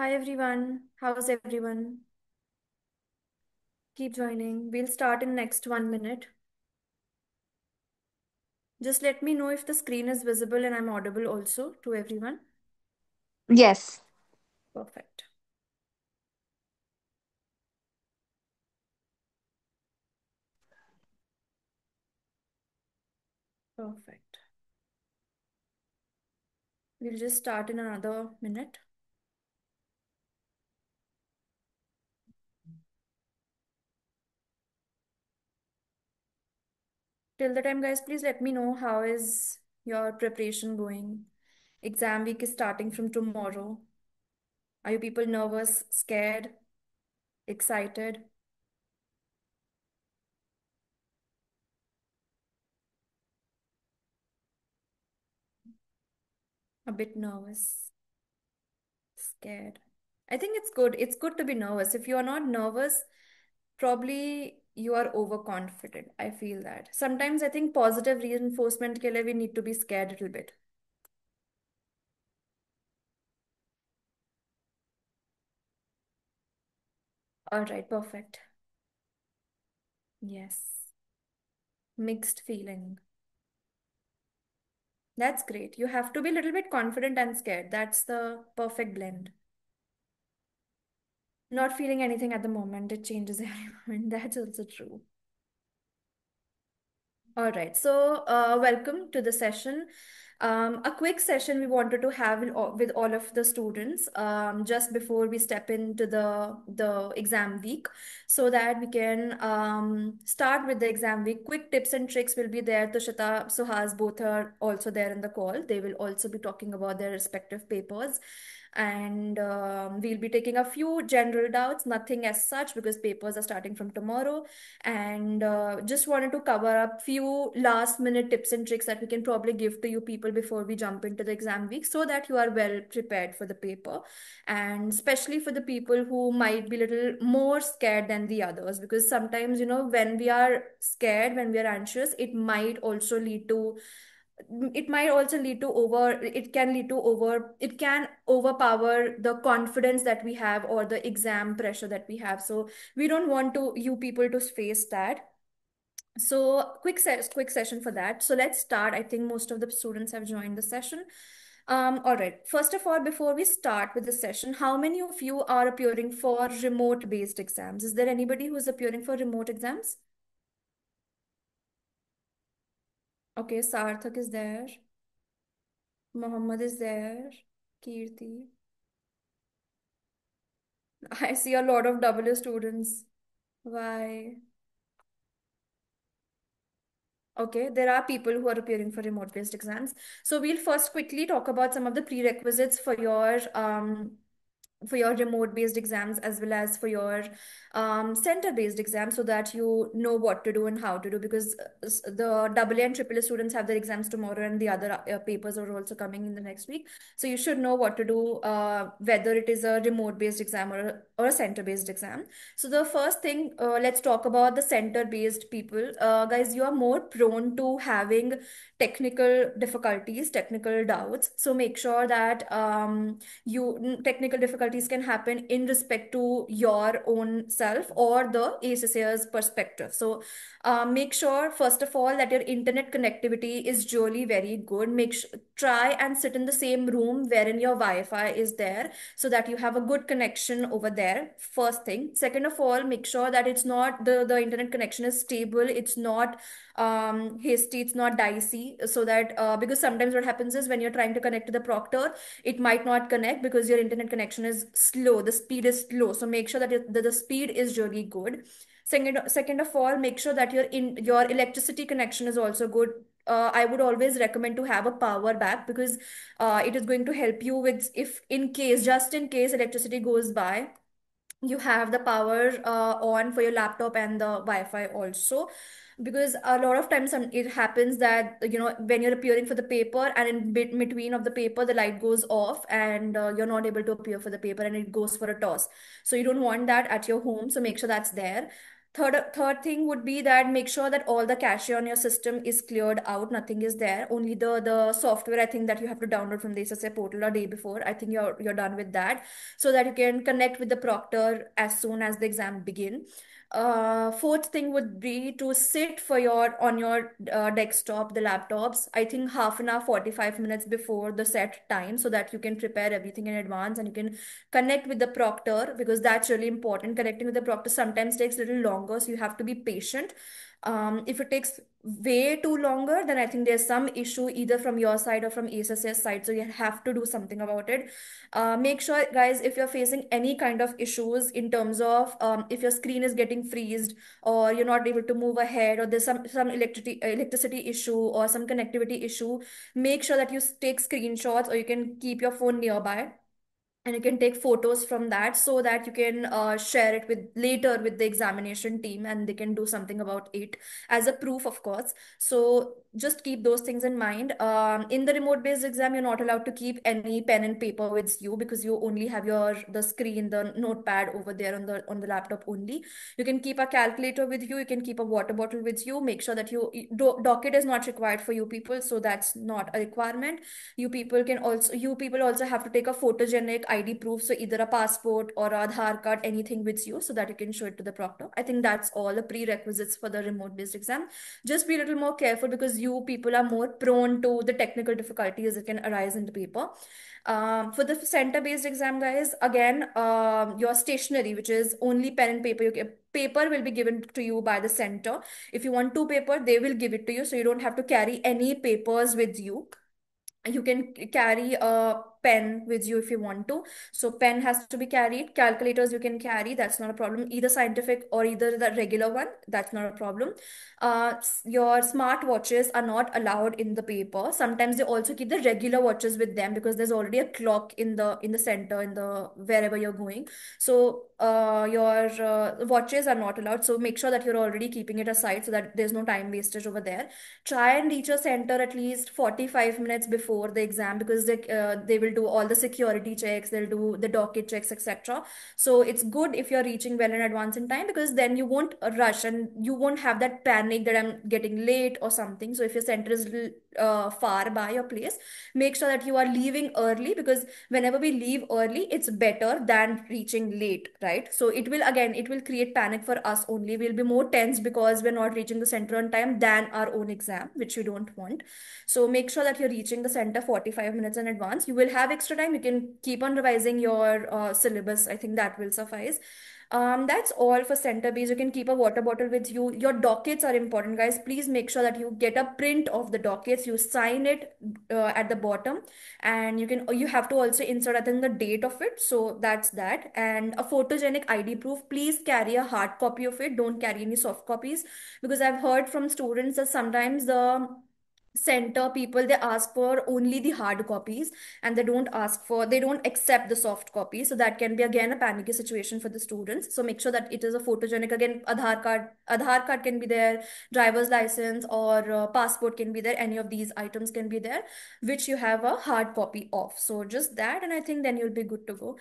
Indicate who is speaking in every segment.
Speaker 1: Hi everyone, how's everyone? Keep joining. We'll start in next 1 minute. Just let me know if the screen is visible and I'm audible also to everyone.
Speaker 2: Yes.
Speaker 1: Perfect. Perfect. We'll just start in another minute. Till the time, guys, please let me know how is your preparation going. Exam week is starting from tomorrow. Are you people nervous, scared, excited, a bit nervous? Scared. I think it's good. It's good to be nervous. If you are not nervous, probably you are overconfident. I feel that. Sometimes I think positive reinforcement ke liye we need to be scared a little bit. All right, perfect. Yes. Mixed feeling. That's great. You have to be a little bit confident and scared. That's the perfect blend. Not feeling anything at the moment. It changes every moment. That's also true. All right, so welcome to the session. A quick session we wanted to have with all of the students just before we step into the exam week, so that we can start with the exam week. Quick tips and tricks will be there. Tushita, Suhas, both are also there in the call. They will also be talking about their respective papers. And we'll be taking a few general doubts, nothing as such, because papers are starting from tomorrow, and just wanted to cover up few last minute tips and tricks that we can probably give to you people before we jump into the exam week, so that you are well prepared for the paper, and especially for the people who might be little more scared than the others, because sometimes when we are scared, when we are anxious, it might also lead to over it can lead to over it can overpower the confidence that we have or the exam pressure that we have. So we don't want to you people to face that. So quick session for that. So let's start. I think most of the students have joined the session. All right, first of all, before we start with the session, how many of you are appearing for remote based exams? Is there anybody who is appearing for remote exams? Okay, Sarthak is there, Mohammed is there, Kirti. I see a lot of W students. Why? Okay, there are people who are appearing for remote-based exams. So we'll first quickly talk about some of the prerequisites for your remote-based exams, as well as for your center-based exams, so that you know what to do and how to do, because the AA and AAA students have their exams tomorrow, and the other papers are also coming in the next week. So you should know what to do, whether it is a remote-based exam or a center-based exam. So the first thing, let's talk about the center-based people. Guys, you are more prone to having technical difficulties, technical doubts. So make sure that technical difficulties can happen in respect to your own self or the ACCA's perspective. So make sure, first of all, that your internet connectivity is really very good. Try and sit in the same room wherein your Wi-Fi is there, so that you have a good connection over there. First thing. Second of all, make sure that it's not the internet connection is stable. It's not hasty. It's not dicey. So that because sometimes what happens is, when you're trying to connect to the proctor, it might not connect because your internet connection is slow. The speed is slow. So make sure that the speed is really good. Second of all, make sure that your electricity connection is also good. I would always recommend to have a power back, because it is going to help you with, if in case, just in case electricity goes by, you have the power on for your laptop and the Wi-Fi also. Because a lot of times it happens that when you're appearing for the paper, and in between of the paper the light goes off, and you're not able to appear for the paper, and it goes for a toss. So you don't want that at your home, so make sure that's there. Third thing would be that make sure that all the cache on your system is cleared out. Nothing is there. Only the software I think that you have to download from the SSA portal a day before. I think you're done with that, so that you can connect with the proctor as soon as the exam begin. Fourth thing would be to sit for your on your desktop, the laptops. I think half an hour, 45 minutes before the set time, so that you can prepare everything in advance and you can connect with the proctor, because that's really important. Connecting with the proctor sometimes takes a little longer, so you have to be patient. If it takes way too longer, then I think there's some issue either from your side or from ESSS side, so you have to do something about it. Make sure, guys, if you're facing any kind of issues in terms of if your screen is getting freezed, or you're not able to move ahead, or there's some electricity issue or some connectivity issue, make sure that you take screenshots, or you can keep your phone nearby and you can take photos from that, so that you can share it with later with the examination team, and they can do something about it as a proof, of course. So just keep those things in mind. In the remote based exam, you're not allowed to keep any pen and paper with you, because you only have your the screen, the notepad over there on the laptop only. You can keep a calculator with you, you can keep a water bottle with you. Make sure that docket is not required for you people, so that's not a requirement. You people also have to take a photogenic ID proof, so either a passport or Aadhaar card, anything with you, so that you can show it to the proctor. I think that's all the prerequisites for the remote based exam. Just be a little more careful, because you people are more prone to the technical difficulties that can arise in the paper. For the center based exam, guys, again, your stationery, which is only pen and paper, paper will be given to you by the center. If you want two paper, they will give it to you, so you don't have to carry any papers with you. You can carry a pen with you if you want to, so pen has to be carried. Calculators you can carry, that's not a problem, either scientific or either the regular one, that's not a problem. Your smart watches are not allowed in the paper. Sometimes they also keep the regular watches with them, because there's already a clock in the center, in the wherever you're going. So your watches are not allowed, so make sure that you're already keeping it aside, so that there's no time wastage over there. Try and reach your center at least 45 minutes before the exam, because they will do all the security checks, they'll do the docket checks, etc. So it's good if you're reaching well in advance in time, because then you won't rush and you won't have that panic that I'm getting late or something. So if your center is far by your place, make sure that you are leaving early, because whenever we leave early, it's better than reaching late, right? So it will create panic for us only. We'll be more tense because we're not reaching the center on time than our own exam, which you don't want. So make sure that you're reaching the center 45 minutes in advance. You will have extra time, you can keep on revising your syllabus. I think that will suffice. That's all for center base. You can keep a water bottle with you. Your dockets are important, guys. Please make sure that you get a print of the dockets. You sign it at the bottom, and you have to also insert, I think, the date of it. So that's that. And a photogenic ID proof. Please carry a hard copy of it. Don't carry any soft copies, because I've heard from students that sometimes the center people, they ask for only the hard copies, and they don't accept the soft copy, so that can be again a panicky situation for the students. So make sure that it is a photogenic. Again, Aadhaar card can be there, driver's license or passport can be there, any of these items can be there, which you have a hard copy of. So just that, and I think then you'll be good to go.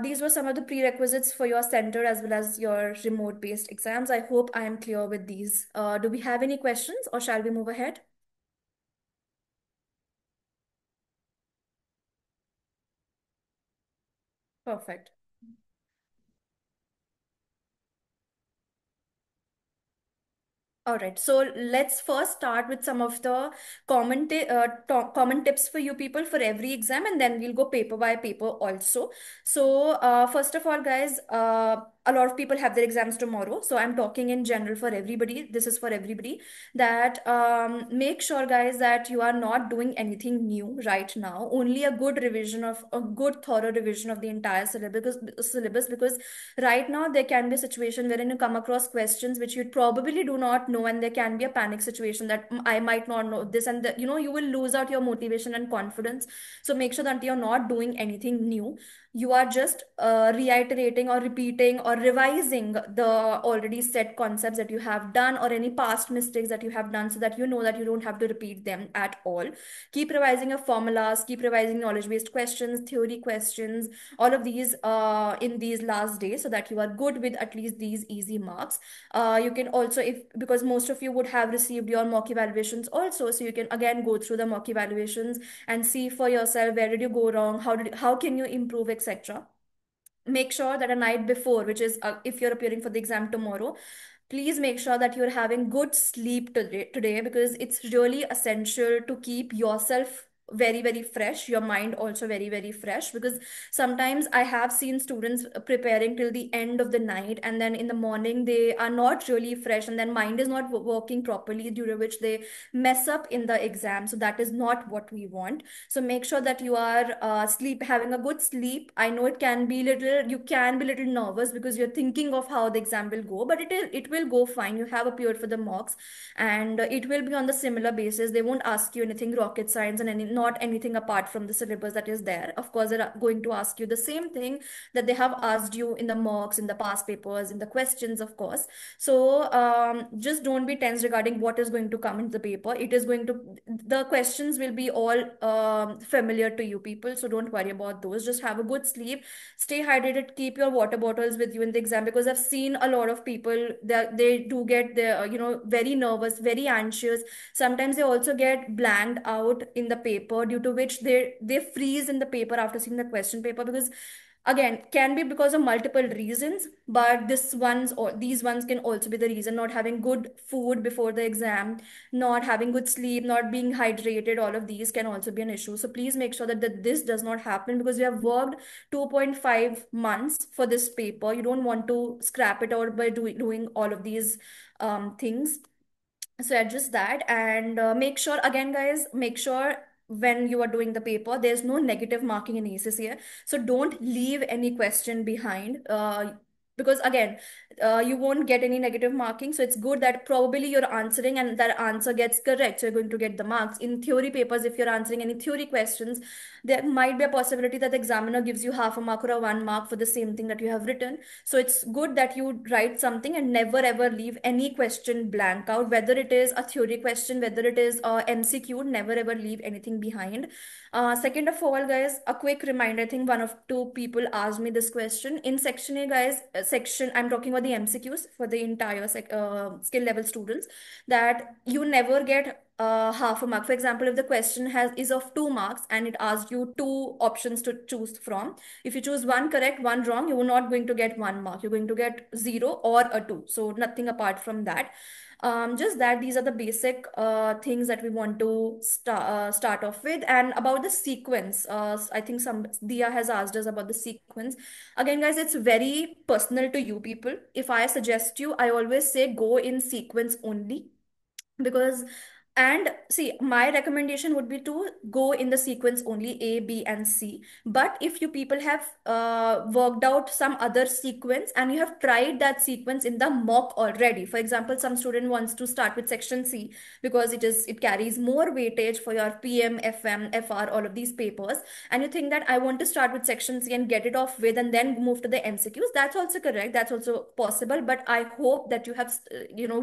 Speaker 1: These were some of the prerequisites for your center as well as your remote based exams. I hope I am clear with these. Do we have any questions, or shall we move ahead? Perfect. All right, so let's first start with some of the common tips for you people for every exam, and then we'll go paper by paper also. So, first of all, guys, a lot of people have their exams tomorrow. So I'm talking in general for everybody. This is for everybody, that make sure, guys, that you are not doing anything new right now. Only a good thorough revision of the entire syllabus, because right now there can be a situation wherein you come across questions which you probably do not know, and there can be a panic situation that I might not know this, and you will lose out your motivation and confidence. So make sure that you're not doing anything new. you are just reiterating or repeating or revising the already set concepts that you have done, or any past mistakes that you have done, so that you know that you don't have to repeat them at all. Keep revising your formulas, keep revising knowledge based questions, theory questions, all of these in these last days, so that you are good with at least these easy marks. You can also, if because most of you would have received your mock evaluations also, so you can again go through the mock evaluations and see for yourself where did you go wrong, how can you improve, etc. Make sure that a night before, which is if you're appearing for the exam tomorrow, please make sure that you're having good sleep today, because it's really essential to keep yourself very very fresh, your mind also very very fresh. Because sometimes I have seen students preparing till the end of the night, and then in the morning they are not really fresh, and then mind is not working properly, due to which they mess up in the exam. So that is not what we want. So make sure that you are having a good sleep. I know you can be little nervous because you're thinking of how the exam will go, but it will go fine. You have appeared for the mocks, and it will be on the similar basis. They won't ask you anything rocket science and not anything apart from the syllabus that is there. Of course, they're going to ask you the same thing that they have asked you in the mocks, in the past papers, in the questions, of course. So just don't be tense regarding what is going to come into the paper. The questions will be all familiar to you people. So don't worry about those. Just have a good sleep, stay hydrated, keep your water bottles with you in the exam, because I've seen a lot of people that they do get their, very nervous, very anxious. Sometimes they also get blanked out in the paper, due to which they freeze in the paper after seeing the question paper. Because again, can be because of multiple reasons, but these ones can also be the reason. Not having good food before the exam, not having good sleep, not being hydrated, all of these can also be an issue. So please make sure that this does not happen, because you have worked 2.5 months for this paper. You don't want to scrap it out by doing all of these things. So adjust that, and make sure, again guys, make sure when you are doing the paper there's no negative marking in ACs here. So don't leave any question behind, because again, you won't get any negative marking. So it's good that probably you're answering and that answer gets correct, so you're going to get the marks. In theory papers, if you're answering any theory questions, there might be a possibility that the examiner gives you half a mark or a 1 mark for the same thing that you have written. So it's good that you write something and never ever leave any question blank out, whether it is a theory question, whether it is a MCQ. Never ever leave anything behind. Second of all, guys, a quick reminder. I think one of two people asked me this question in section A, guys. Section, I'm talking about the MCQs for the entire skill level students, that you never get half a mark. For example, if the question is of 2 marks and it asks you two options to choose from, if you choose one correct, one wrong, you're not going to get 1 mark. You're going to get 0 or a 2. So nothing apart from that. Just that these are the basic things that we want to start off with. And about the sequence, I think some Dia has asked us about the sequence. Again, guys, it's very personal to you people. If I suggest you, I always say go in sequence only, because and see, my recommendation would be to go in the sequence only A, B, and C. But if you people have worked out some other sequence and you have tried that sequence in the mock already, for example, some student wants to start with section C because it carries more weightage for your PM, FM, FR, all of these papers, and you think that I want to start with section C and get it off with and then move to the MCQs, that's also correct. That's also possible. But I hope that you have,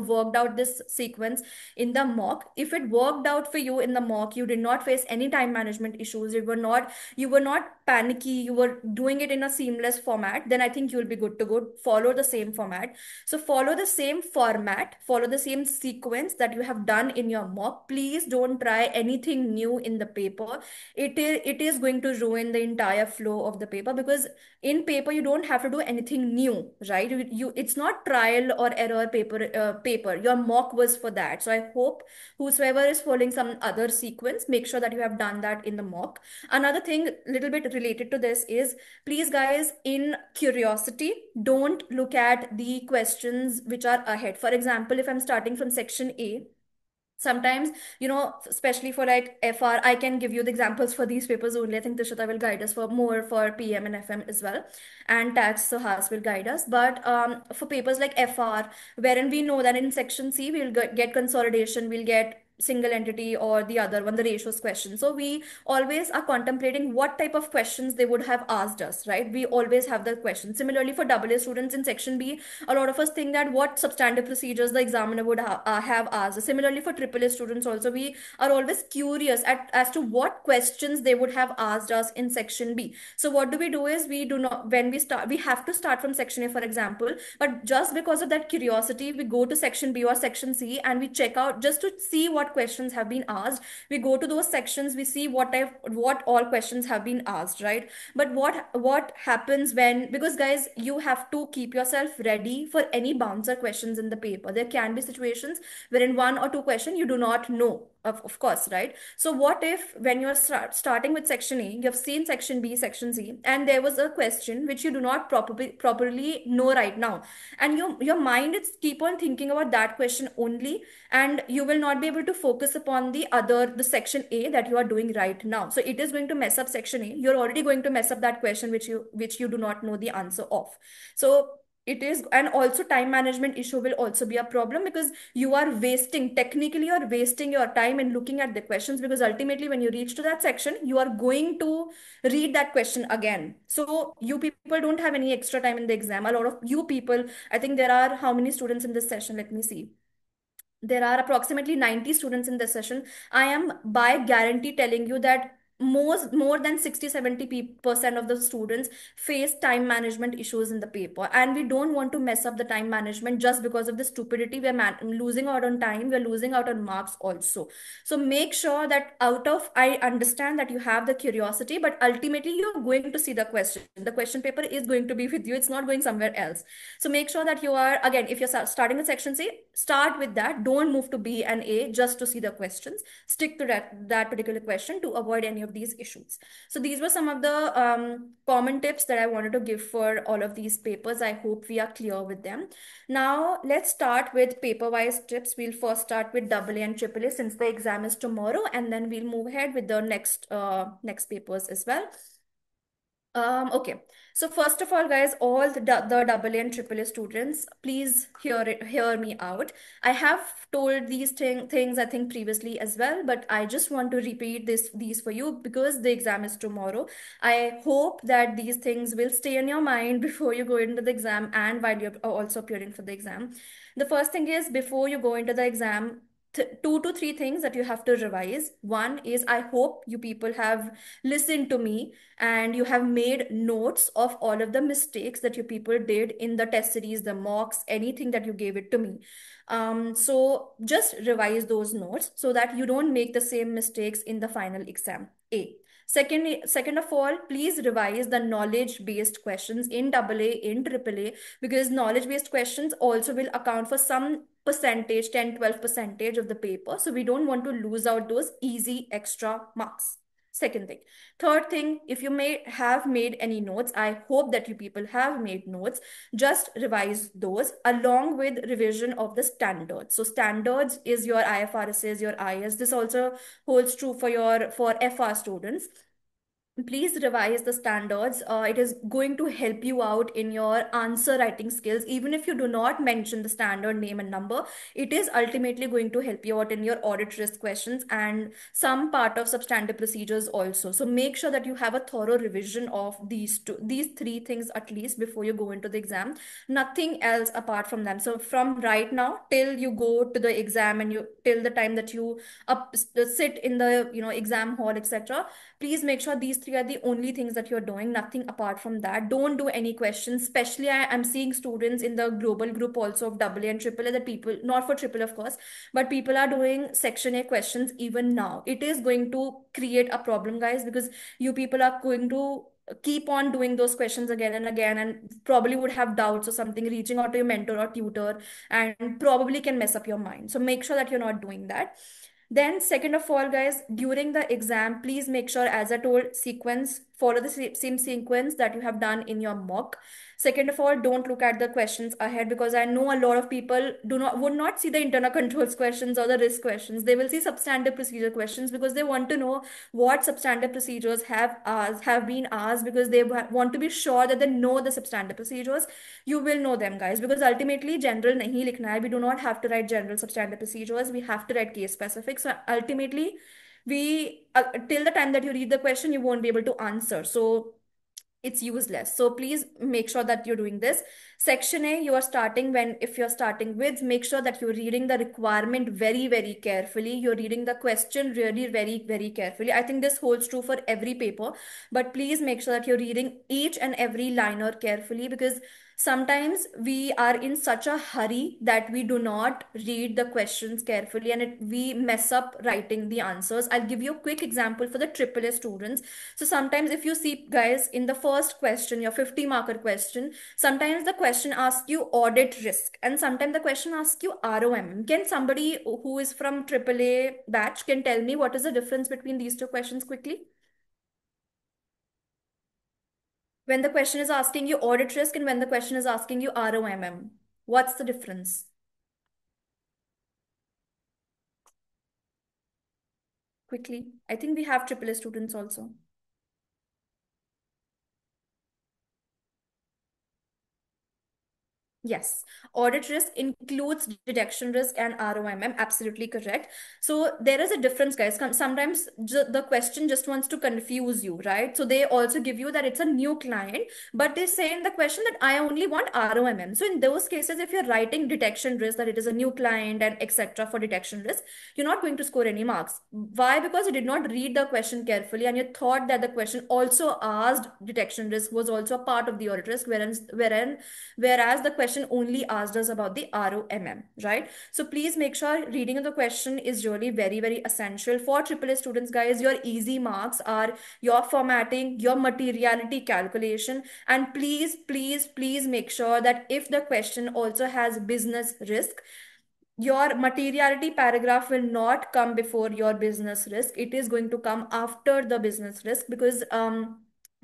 Speaker 1: worked out this sequence in the mock. If it worked out for you in the mock, you did not face any time management issues, you were not panicky, you were doing it in a seamless format, then I think you'll be good to go. Follow the same format. So follow the same format, follow the same sequence that you have done in your mock. Please don't try anything new in the paper. It is going to ruin the entire flow of the paper, because in paper you don't have to do anything new, right? It's not trial or error paper. Your mock was for that. So I hope whosoever is following some other sequence, make sure that you have done that in the mock. Another thing little bit related to this is, please guys, in curiosity, don't look at the questions which are ahead. For example, if I'm starting from section A, sometimes, especially for like FR, I can give you the examples for these papers only. I think Tishita will guide us for more for PM and FM as well, and tax, so Has will guide us. But for papers like FR, wherein we know that in section C we'll get consolidation, we'll get single entity or the other one, the ratios question. So we always are contemplating what type of questions they would have asked us, right? We always have the question. Similarly, for AA students in section B, a lot of us think that what substantive procedures the examiner would have asked. Similarly, for AAA students also, we are always curious as to what questions they would have asked us in section B. So what do we do is, we do not, when we start, we have to start from section A, for example, but just because of that curiosity, we go to section B or section C and we check out just to see what questions have been asked. We go to those sections, we see what all questions have been asked, right? But what happens when, because guys, you have to keep yourself ready for any bouncer questions in the paper. There can be situations wherein one or two question you do not know, of course, right? So what if when you're starting with section A, you have seen section B, section C, and there was a question which you do not properly know right now, and your mind is keep on thinking about that question only, and you will not be able to focus upon the section A that you are doing right now. So it is going to mess up section A. You're already going to mess up that question which you do not know the answer of. So it is, and also time management issue will also be a problem, because you are wasting, technically you're wasting your time in looking at the questions, because ultimately when you reach to that section, you are going to read that question again. So you people don't have any extra time in the exam. A lot of you people, I think there are how many students in this session, let me see, there are approximately 90 students in this session. I am by guarantee telling you that more than 60-70% of the students face time management issues in the paper, and we don't want to mess up the time management just because of the stupidity. We're losing out on time, we're losing out on marks also. So make sure that, out of, I understand that you have the curiosity, but ultimately you're going to see the question paper is going to be with you, it's not going somewhere else. So make sure that you are, again, if you're starting with section C, start with that. Don't move to B and A just to see the questions. Stick to that particular question to avoid any of these issues. So these were some of the common tips that I wanted to give for all of these papers. I hope we are clear with them. Now let's start with paper-wise tips. We'll first start with AA and AAA, since the exam is tomorrow, and then we'll move ahead with the next papers as well. Okay. So first of all, guys, all the AA and AAA students, please hear me out. I have told these things, I think, previously as well, but I just want to repeat these for you, because the exam is tomorrow. I hope that these things will stay in your mind before you go into the exam and while you're also appearing for the exam. The first thing is, before you go into the exam, two to three things that you have to revise. One is, I hope you people have listened to me and you have made notes of all of the mistakes that you people did in the test series, the mocks, anything that you gave it to me. So just revise those notes so that you don't make the same mistakes in the final exam. Second of all, please revise the knowledge-based questions in AA, in AAA, because knowledge-based questions also will account for some percentage, 10-12% of the paper. So we don't want to lose out those easy extra marks. Second thing. Third thing, if you may have made any notes, I hope that you people have made notes. Just revise those along with revision of the standards. So standards is your IFRSs, your IS. This also holds true for FR students. Please revise the standards. It is going to help you out in your answer writing skills. Even if you do not mention the standard name and number, it is ultimately going to help you out in your audit risk questions and some part of substantive procedures also. So make sure that you have a thorough revision of these three things at least before you go into the exam. Nothing else apart from them. So from right now till you go to the exam, and you till the time that you sit in the exam hall, etc., please make sure these three are the only things that you're doing, nothing apart from that. Don't do any questions. Especially I am seeing students in the global group also of AA and AAA, that people, not for triple of course, but people are doing section A questions even now. It is going to create a problem, guys, because you people are going to keep on doing those questions again and again, and probably would have doubts or something, reaching out to your mentor or tutor, and probably can mess up your mind. So make sure that you're not doing that. Then second of all, guys, during the exam, please make sure, as I told, sequence follow the same sequence that you have done in your mock. Second of all, don't look at the questions ahead, because I know a lot of people do not would not see the internal controls questions or the risk questions. They will see substantive procedure questions because they want to know what substantive procedures have been asked, because they want to be sure that they know the substantive procedures. You will know them, guys, because ultimately general nahi likhna hai. We do not have to write general substantive procedures. We have to write case specific. So ultimately, we till the time that you read the question, you won't be able to answer. So it's useless. So please make sure that you're doing this. Section A, you are starting when, if you're starting with, make sure that you're reading the requirement very, very carefully. You're reading the question really very, very carefully. I think this holds true for every paper, but please make sure that you're reading each and every liner carefully, because sometimes we are in such a hurry that we do not read the questions carefully, and we mess up writing the answers. I'll give you a quick example for the AAA students. So sometimes if you see, guys, in the first question, your 50 marker question, sometimes the question asks you audit risk, and sometimes the question asks you ROM. Can somebody who is from AAA batch can tell me what is the difference between these two questions quickly? When the question is asking you audit risk and when the question is asking you ROMM, what's the difference? Quickly. I think we have AAA students also. Yes, audit risk includes detection risk and ROMM. Absolutely correct. So there is a difference, guys. Sometimes the question just wants to confuse you, right? So they also give you that it's a new client, but they say in the question that I only want ROMM. So in those cases, if you're writing detection risk, that it is a new client and etc. for detection risk, you're not going to score any marks. Why? Because you did not read the question carefully and you thought that the question also asked detection risk was also a part of the audit risk, whereas the question only asked us about the ROMM, right? So please make sure reading of the question is really very, very essential for AAA students, guys. Your easy marks are your formatting, your materiality calculation, and please, please, please make sure that if the question also has business risk, your materiality paragraph will not come before your business risk. It is going to come after the business risk, because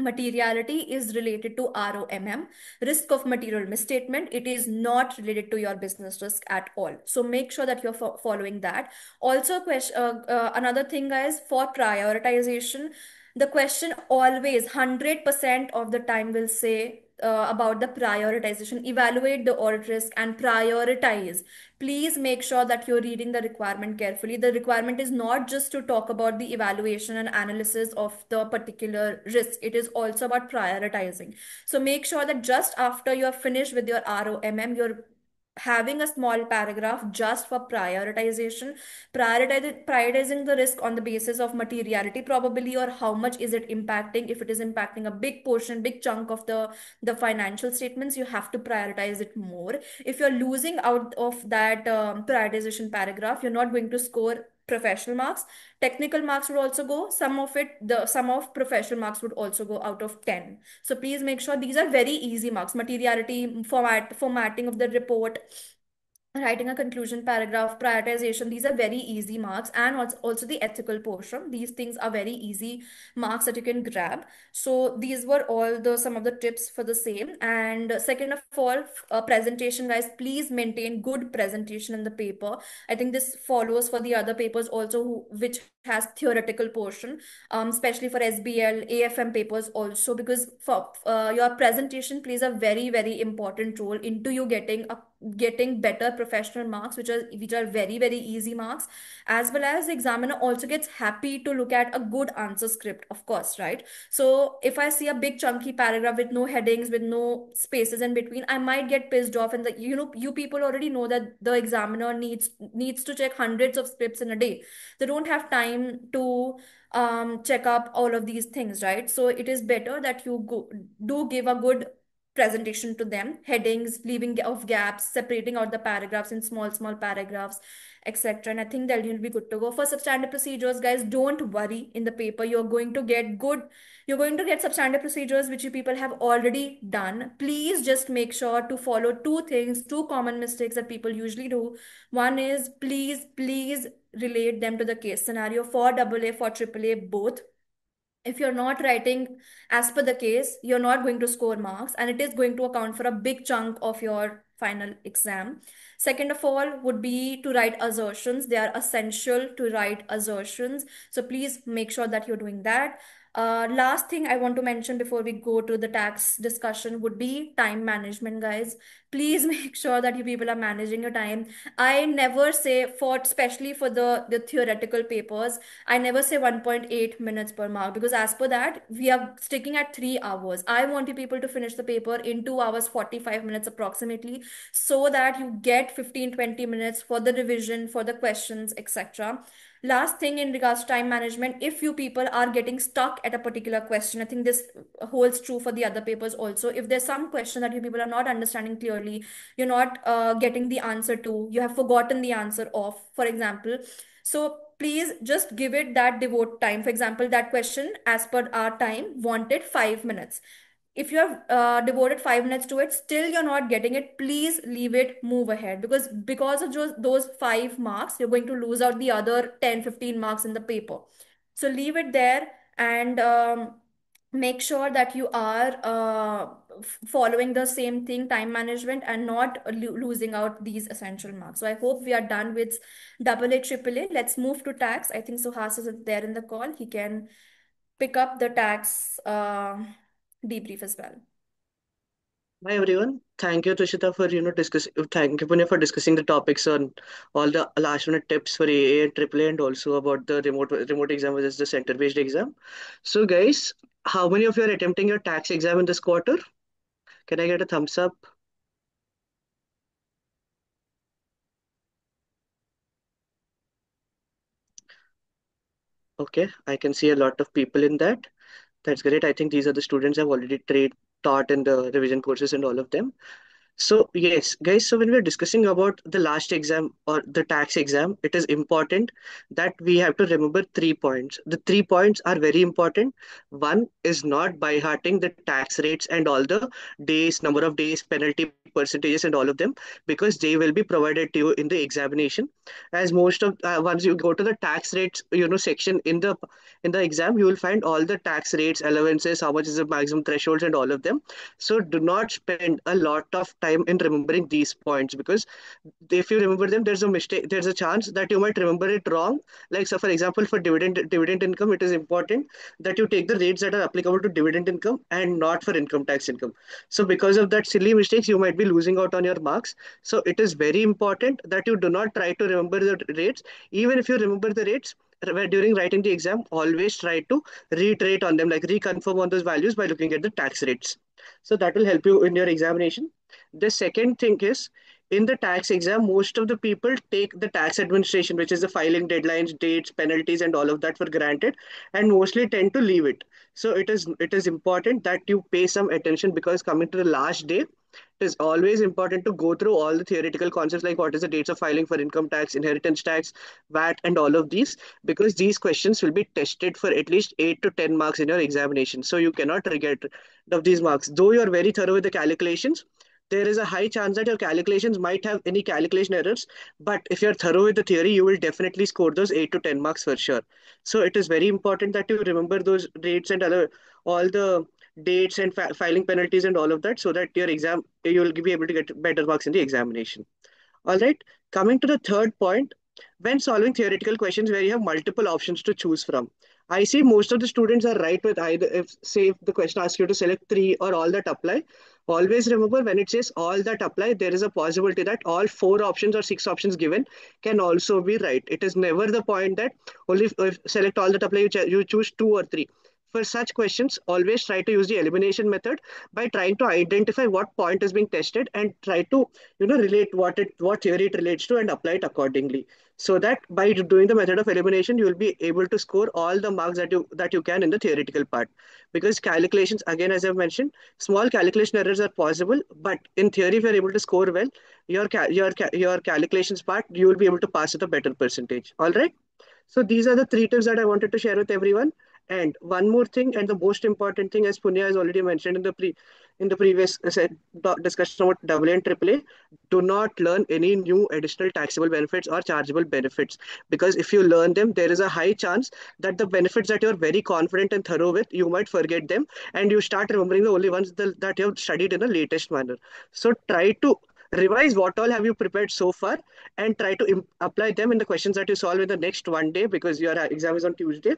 Speaker 1: materiality is related to ROMM, risk of material misstatement. It is not related to your business risk at all. So make sure that you're following that. Also, another thing, guys, for prioritization, the question always 100% of the time will say about the prioritization. Evaluate the audit risk and prioritize. Please make sure that you're reading the requirement carefully. The requirement is not just to talk about the evaluation and analysis of the particular risk, it is also about prioritizing. So make sure that just after you're finished with your ROMM, you're having a small paragraph just for prioritization. Prioritizing the risk on the basis of materiality probably, or how much is it impacting. If it is impacting a big portion, big chunk of the financial statements, you have to prioritize it more. If you're losing out of that prioritization paragraph, you're not going to score professional marks. Technical marks would also go, some of professional marks would also go out of 10. So please make sure these are very easy marks. Materiality, formatting of the report, writing a conclusion paragraph, prioritization, these are very easy marks. And also the ethical portion, these things are very easy marks that you can grab. So these were all the some of the tips for the same. And second of all, presentation, guys, please maintain good presentation in the paper. I think this follows for the other papers also, which has theoretical portion, especially for SBL, AFM papers also, because for your presentation plays a very, very important role into you getting better professional marks, which are very, very easy marks. As well as the examiner also gets happy to look at a good answer script, of course, right? So if I see a big chunky paragraph with no headings, with no spaces in between, I might get pissed off. And you people already know that the examiner needs to check hundreds of scripts in a day. They don't have time to check up all of these things, right? So it is better that you do give a good presentation to them, headings, leaving of gaps, separating out the paragraphs in small small paragraphs, etc. And I think that you'll be good to go. For substantive procedures, guys, don't worry. In the paper, you're going to get substantive procedures which you people have already done. Please just make sure to follow two things, two common mistakes that people usually do. One is, please relate them to the case scenario for AA, for AAA, both. If you're not writing as per the case, you're not going to score marks, and it is going to account for a big chunk of your final exam. Second of all would be to write assertions. They are essential to write assertions, so please make sure that you're doing that. Last thing I want to mention before we go to the tax discussion would be time management, guys. Please make sure that you people are managing your time. I never say, for especially for the theoretical papers, I never say 1.8 minutes per mark, because as per that, we are sticking at 3 hours. I want you people to finish the paper in 2 hours, 45 minutes approximately, so that you get 15, 20 minutes for the revision, for the questions, etc. Last thing in regards to time management, if you people are getting stuck at a particular question, I think this holds true for the other papers also. If there's some question that you people are not understanding clearly, you're not getting the answer to, you have forgotten the answer of, for example, so please just give it that devote time. For example, that question, as per our time, wanted 5 minutes. If you have devoted 5 minutes to it, still you're not getting it, please leave it, move ahead, because of those 5 marks, you're going to lose out the other 10, 15 marks in the paper. So leave it there, and make sure that you are following the same thing, time management, and not losing out these essential marks. So I hope we are done with double A, triple A. Let's move to tax. I think Suhas is there in the call. He can pick up the tax debrief as well.
Speaker 3: Hi everyone. Thank you, Tushita, for discussing. Thank you, Punya, for discussing the topics on all the last minute tips for AA and AAA, and also about the remote exam versus the center based exam. So, guys, how many of you are attempting your tax exam in this quarter? Can I get a thumbs up? Okay, I can see a lot of people in that. That's great. I think these are the students I've already taught in the revision courses and all of them. So, yes, guys, so when we're discussing about the last exam or the tax exam, it is important that we have to remember 3 points. The 3 points are very important. One is not by hearting the tax rates and all the days, number of days, penalty percentages, and all of them, because they will be provided to you in the examination. As most of once you go to the tax rates, section in the exam, you will find all the tax rates, allowances, how much is the maximum thresholds, and all of them. So do not spend a lot of time in remembering these points, because if you remember them, there's a mistake, there's a chance that you might remember it wrong. Like, so for example, for dividend income, it is important that you take the rates that are applicable to dividend income and not for income tax income. So because of that silly mistakes, you might be losing out on your marks. So it is very important that you do not try to remember the rates. Even if you remember the rates, during writing the exam, always try to reiterate on them, like reconfirm on those values by looking at the tax rates. So that will help you in your examination. The second thing is, in the tax exam, most of the people take the tax administration, which is the filing deadlines, dates, penalties, and all of that for granted, and mostly tend to leave it. So it is important that you pay some attention, because coming to the last day, it is always important to go through all the theoretical concepts, like what is the dates of filing for income tax, inheritance tax, VAT, and all of these, because these questions will be tested for at least 8 to 10 marks in your examination. So you cannot get of these marks. Though you are very thorough with the calculations, there is a high chance that your calculations might have any calculation errors. But if you're thorough with the theory, you will definitely score those 8 to 10 marks for sure. So it is very important that you remember those rates and other all the dates and filing penalties and all of that, so that your exam you will be able to get better marks in the examination. All right. Coming to the third point, when solving theoretical questions where you have multiple options to choose from, I see most of the students are right with either, if say if the question asks you to select three or all that apply. Always remember, when it says all that apply, there is a possibility that all four options or six options given can also be right. It is never the point that only if select all that apply, you choose two or three. For such questions, always try to use the elimination method by trying to identify what point is being tested and try to relate what theory it relates to and apply it accordingly. So that by doing the method of elimination, you will be able to score all the marks that you can in the theoretical part. Because calculations, again, as I've mentioned, small calculation errors are possible, but in theory, if you're able to score well, your calculations part, you will be able to pass with a better percentage. All right. So these are the three tips that I wanted to share with everyone. And one more thing, and the most important thing, as Punya has already mentioned in the previous discussion about AA and AAA, do not learn any new additional taxable benefits or chargeable benefits, because if you learn them, there is a high chance that the benefits that you're very confident and thorough with, you might forget them and you start remembering the only ones that you have studied in the latest manner. So try to revise what all have you prepared so far and try to apply them in the questions that you solve in the next one day, because your exam is on Tuesday.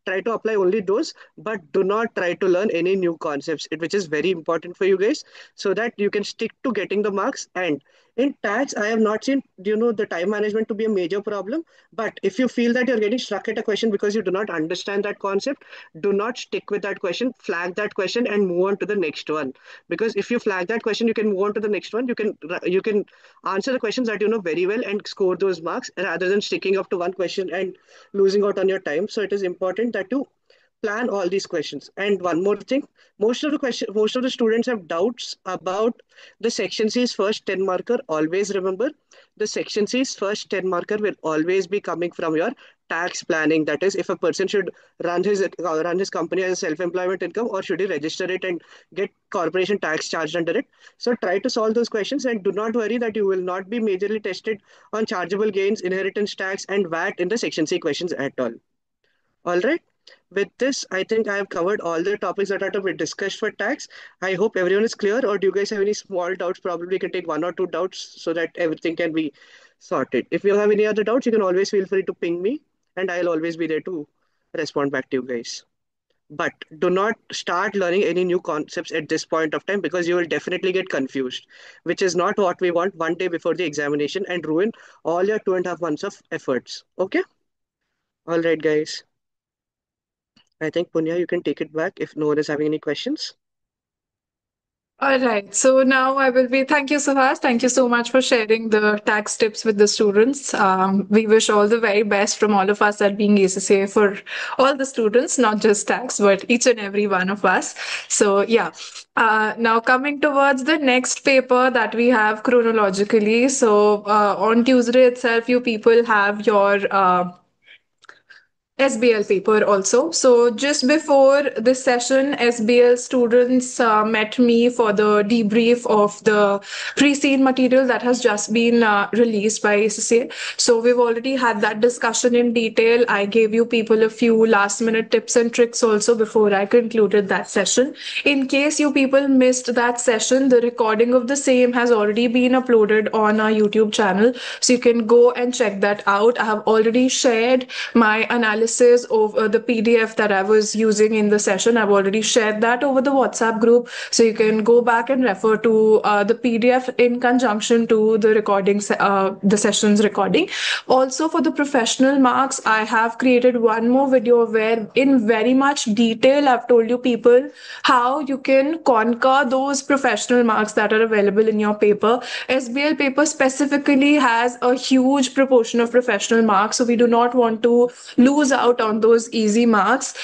Speaker 3: Try to apply only those, but do not try to learn any new concepts, which is very important for you guys, so that you can stick to getting the marks. And in tax, I have not seen, the time management to be a major problem. But if you feel that you're getting stuck at a question because you do not understand that concept, do not stick with that question. Flag that question and move on to the next one. Because if you flag that question, you can move on to the next one. You can answer the questions that you know very well and score those marks, rather than sticking up to one question and losing out on your time. So it is important that you plan all these questions. And one more thing, most of the students have doubts about the section C's first 10 marker. Always remember, the section C's first 10 marker will always be coming from your tax planning. That is, if a person should run his company as a self-employment income, or should he register it and get corporation tax charged under it. So try to solve those questions, and do not worry that you will not be majorly tested on chargeable gains, inheritance tax, and VAT in the section C questions at all. All right. With this, I think I have covered all the topics that are to be discussed for tax. I hope everyone is clear, or do you guys have any small doubts? Probably you can take one or two doubts so that everything can be sorted. If you have any other doubts, you can always feel free to ping me, and I'll always be there to respond back to you guys. But do not start learning any new concepts at this point of time, because you will definitely get confused, which is not what we want one day before the examination and ruin all your 2.5 months of efforts. Okay? All right, guys. I think Punya, you can take it back if no one is having any questions.
Speaker 2: All right. So now I will be. Thank you, Suhas. Thank you so much for sharing the tax tips with the students. We wish all the very best from all of us at being ACCA for all the students, not just tax, but each and every one of us. So, yeah. Now coming towards the next paper that we have chronologically. So, on Tuesday itself, you people have your SBL paper also. So just before this session, SBL students met me for the debrief of the pre-scene material that has just been released by ACCA. So we've already had that discussion in detail. I gave you people a few last minute tips and tricks also before I concluded that session. In case you people missed that session, the recording of the same has already been uploaded on our YouTube channel. So you can go and check that out. I have already shared my analysis of the PDF that I was using in the session. I've already shared that over the WhatsApp group. So you can go back and refer to the PDF in conjunction to the the session's recording. Also, for the professional marks, I have created one more video where in very much detail, I've told you people how you can conquer those professional marks that are available in your paper. SBL paper specifically has a huge proportion of professional marks. So we do not want to lose out on those easy marks.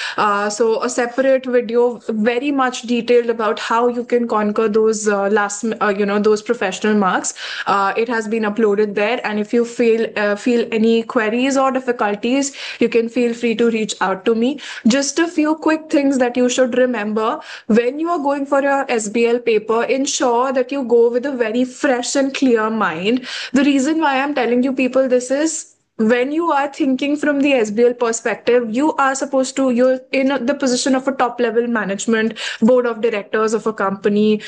Speaker 2: So a separate video, very much detailed about how you can conquer those those professional marks. It has been uploaded there, and if you feel any queries or difficulties, you can feel free to reach out to me. Just a few quick things that you should remember when you are going for your SBL paper. Ensure that you go with a very fresh and clear mind. The reason why I'm telling you people this is, when you are thinking from the SBL perspective, you're in the position of a top level management, board of directors of a company,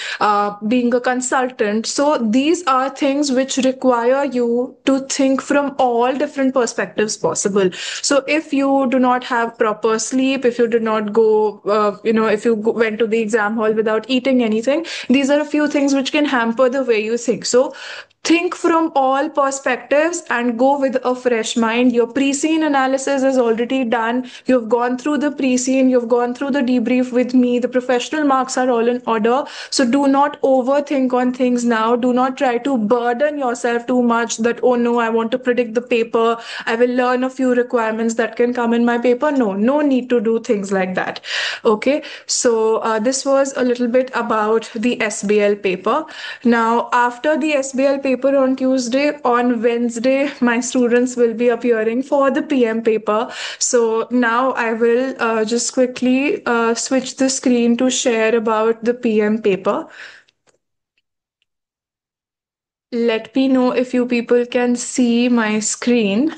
Speaker 2: being a consultant. So these are things which require you to think from all different perspectives possible. So if you do not have proper sleep, if you did not go, if you went to the exam hall without eating anything, these are a few things which can hamper the way you think. So think from all perspectives and go with a fresh mind. Your pre-scene analysis is already done. You've gone through the pre-scene, you've gone through the debrief with me. The professional marks are all in order. So do not overthink on things now. Do not try to burden yourself too much that, oh no, I want to predict the paper. I will learn a few requirements that can come in my paper. No need to do things like that. Okay. So this was a little bit about the SBL paper. Now, after the SBL paper, paper on Tuesday. On Wednesday, my students will be appearing for the PM paper. So now I will just quickly switch the screen to share about the PM paper. Let me know if you people can see my screen.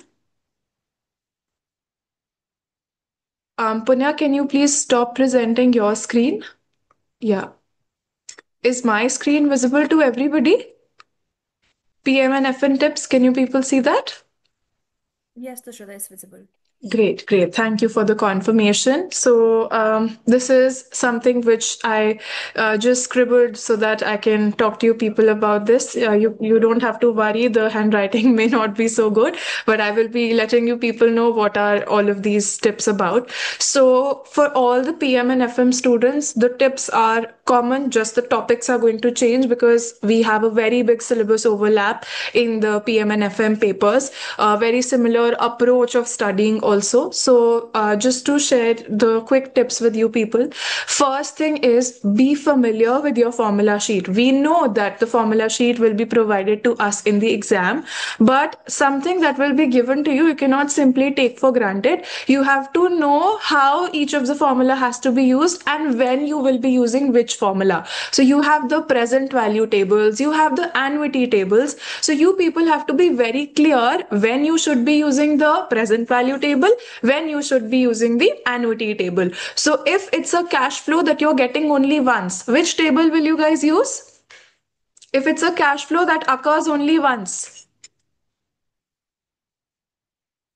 Speaker 2: Punya, can you please stop presenting your screen? Yeah. Is my screen visible to everybody? PM and FN tips, can you people see that?
Speaker 1: Yes, Tushar is visible.
Speaker 2: Great, great. Thank you for the confirmation. So, this is something which I just scribbled so that I can talk to you people about this. You don't have to worry. The handwriting may not be so good, but I will be letting you people know what are all of these tips about. So, for all the PM and FM students, the tips are common. Just the topics are going to change because we have a very big syllabus overlap in the PM and FM papers. Very similar approach of studying also. So just to share the quick tips with you people. First thing is be familiar with your formula sheet. We know that the formula sheet will be provided to us in the exam, but something that will be given to you, you cannot simply take for granted. You have to know how each of the formula has to be used and when you will be using which formula. So you have the present value tables, you have the annuity tables. So you people have to be very clear when you should be using the present value table, when you should be using the annuity table. So if it's a cash flow that you're getting only once, which table will you guys use? If it's a cash flow that occurs only once,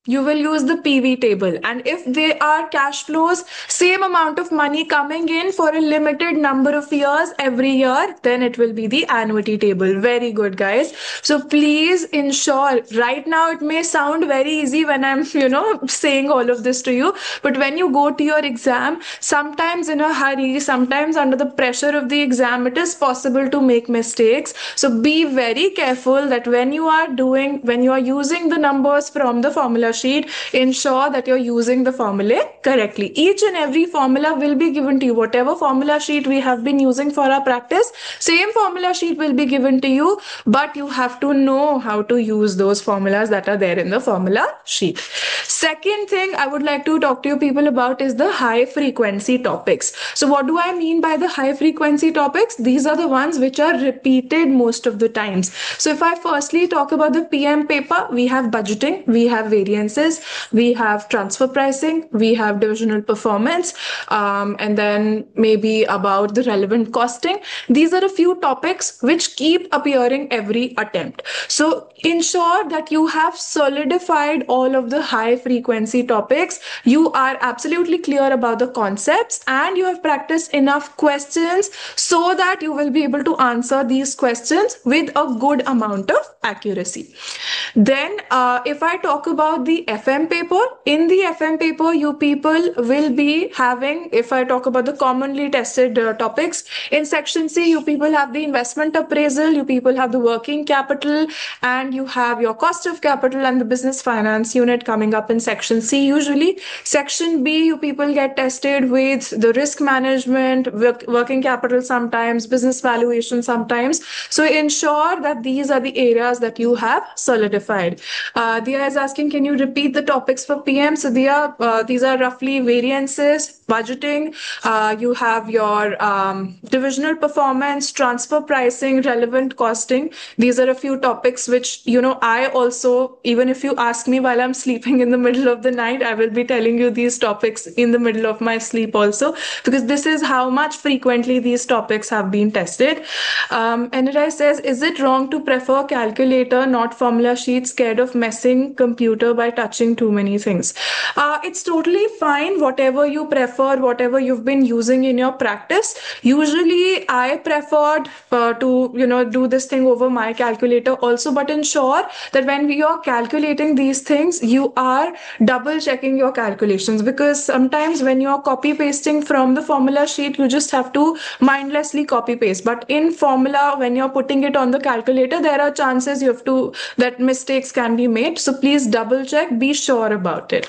Speaker 2: you will use the PV table. And if they are cash flows, same amount of money coming in for a limited number of years every year, then it will be the annuity table. Very good, guys. So please ensure, right now it may sound very easy when I'm, saying all of this to you, but when you go to your exam, sometimes in a hurry, sometimes under the pressure of the exam, it is possible to make mistakes. So be very careful that when you are using the numbers from the formula sheet, ensure that you're using the formula correctly. Each and every formula will be given to you. Whatever formula sheet we have been using for our practice, same formula sheet will be given to you, but you have to know how to use those formulas that are there in the formula sheet. Second thing I would like to talk to you people about is the high frequency topics. So what do I mean by the high frequency topics? These are the ones which are repeated most of the times. So if I firstly talk about the PM paper, we have budgeting, we have variances, we have transfer pricing, we have divisional performance, and then maybe about the relevant costing. These are a few topics which keep appearing every attempt. So ensure that you have solidified all of the high frequency topics. You are absolutely clear about the concepts and you have practiced enough questions so that you will be able to answer these questions with a good amount of accuracy. Then if I talk about the FM paper, in the FM paper, you people will be having, if I talk about the commonly tested topics, in section C, you people have the investment appraisal, you people have the working capital, and you have your cost of capital and the business finance unit coming up in section C usually. Section B, you people get tested with the risk management, working capital sometimes, business valuation sometimes. So ensure that these are the areas that you have solidified. Dia is asking, can you repeat the topics for PM? So Dia, these are roughly variances, budgeting, you have your divisional performance, transfer pricing, relevant costing. These are a few topics which, I also, even if you ask me while I'm sleeping in the middle of the night, I will be telling you these topics in the middle of my sleep also, because this is how much frequently these topics have been tested. Anirai says, is it wrong to prefer calculator, not formula sheet, scared of messing computer by touching too many things? It's totally fine, whatever you prefer, whatever you've been using in your practice. Usually I preferred to do this thing over my calculator also, but ensure that when we are calculating these things, you are double checking your calculations, because sometimes when you are copy pasting from the formula sheet, you just have to mindlessly copy paste. But in formula, when you're putting it on the calculator, there are chances that mistakes can be made. So please double check, be sure about it.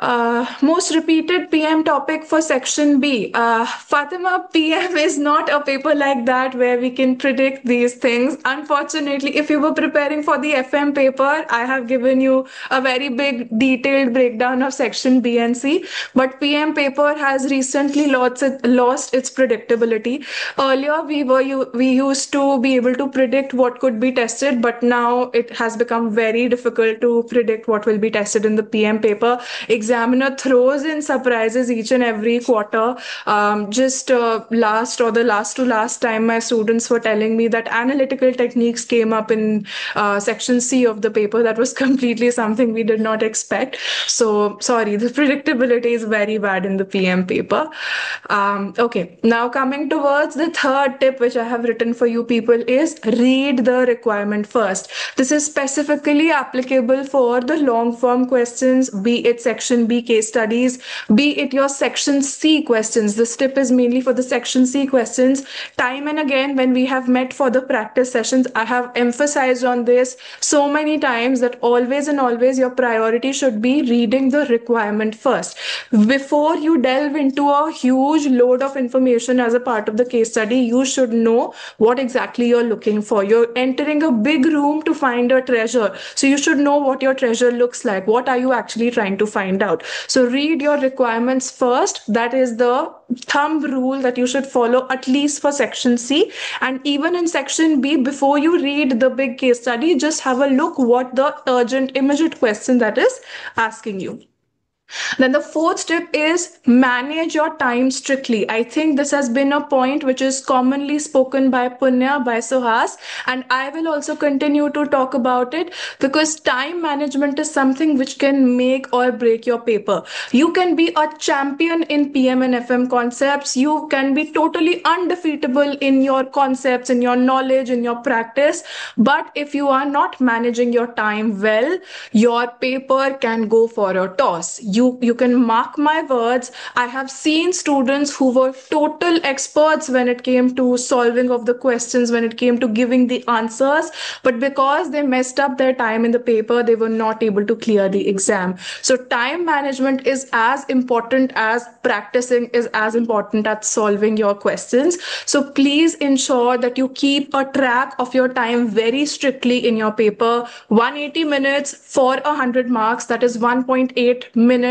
Speaker 2: Most repeated PM topic for section B. Fatima, PM is not a paper like that where we can predict these things. Unfortunately, if you were preparing for the FM paper, I have given you a very big detailed breakdown of section B and C. But PM paper has recently lost its predictability. Earlier, we used to be able to predict what could be tested, but now it has become very difficult to predict what will be tested in the PM paper. Examiner throws in surprises each and every quarter. Just last or the last to last time, my students were telling me that analytical techniques came up in section C of the paper. That was completely something we did not expect. So sorry, the predictability is very bad in the PM paper. Okay, now coming towards the third tip which I have written for you people is read the requirement first. This is specifically applicable for the long form questions, be it section B case studies, be it your section C questions. This tip is mainly for the section C questions. Time and again, when we have met for the practice sessions, I have emphasized on this so many times that always and always your priority should be reading the requirement first. Before you delve into a huge load of information as a part of the case study, you should know what exactly you're looking for. You're entering a big room to find a treasure. So you should know what your treasure looks like. What are you actually trying to find out? So read your requirements first. That is the thumb rule that you should follow, at least for section C. And even in section B, before you read the big case study, just have a look what the urgent immediate question that is asking you. Then the fourth tip is manage your time strictly. I think this has been a point which is commonly spoken by Punya, by Suhas, and I will also continue to talk about it because time management is something which can make or break your paper. You can be a champion in PM and FM concepts. You can be totally undefeatable in your concepts, in your knowledge, in your practice. But if you are not managing your time well, your paper can go for a toss. You can mark my words. I have seen students who were total experts when it came to solving of the questions, when it came to giving the answers, but because they messed up their time in the paper, they were not able to clear the exam. So time management is as important as practicing, is as important as solving your questions. So please ensure that you keep a track of your time very strictly in your paper. 180 minutes for 100 marks, that is 1.8 minutes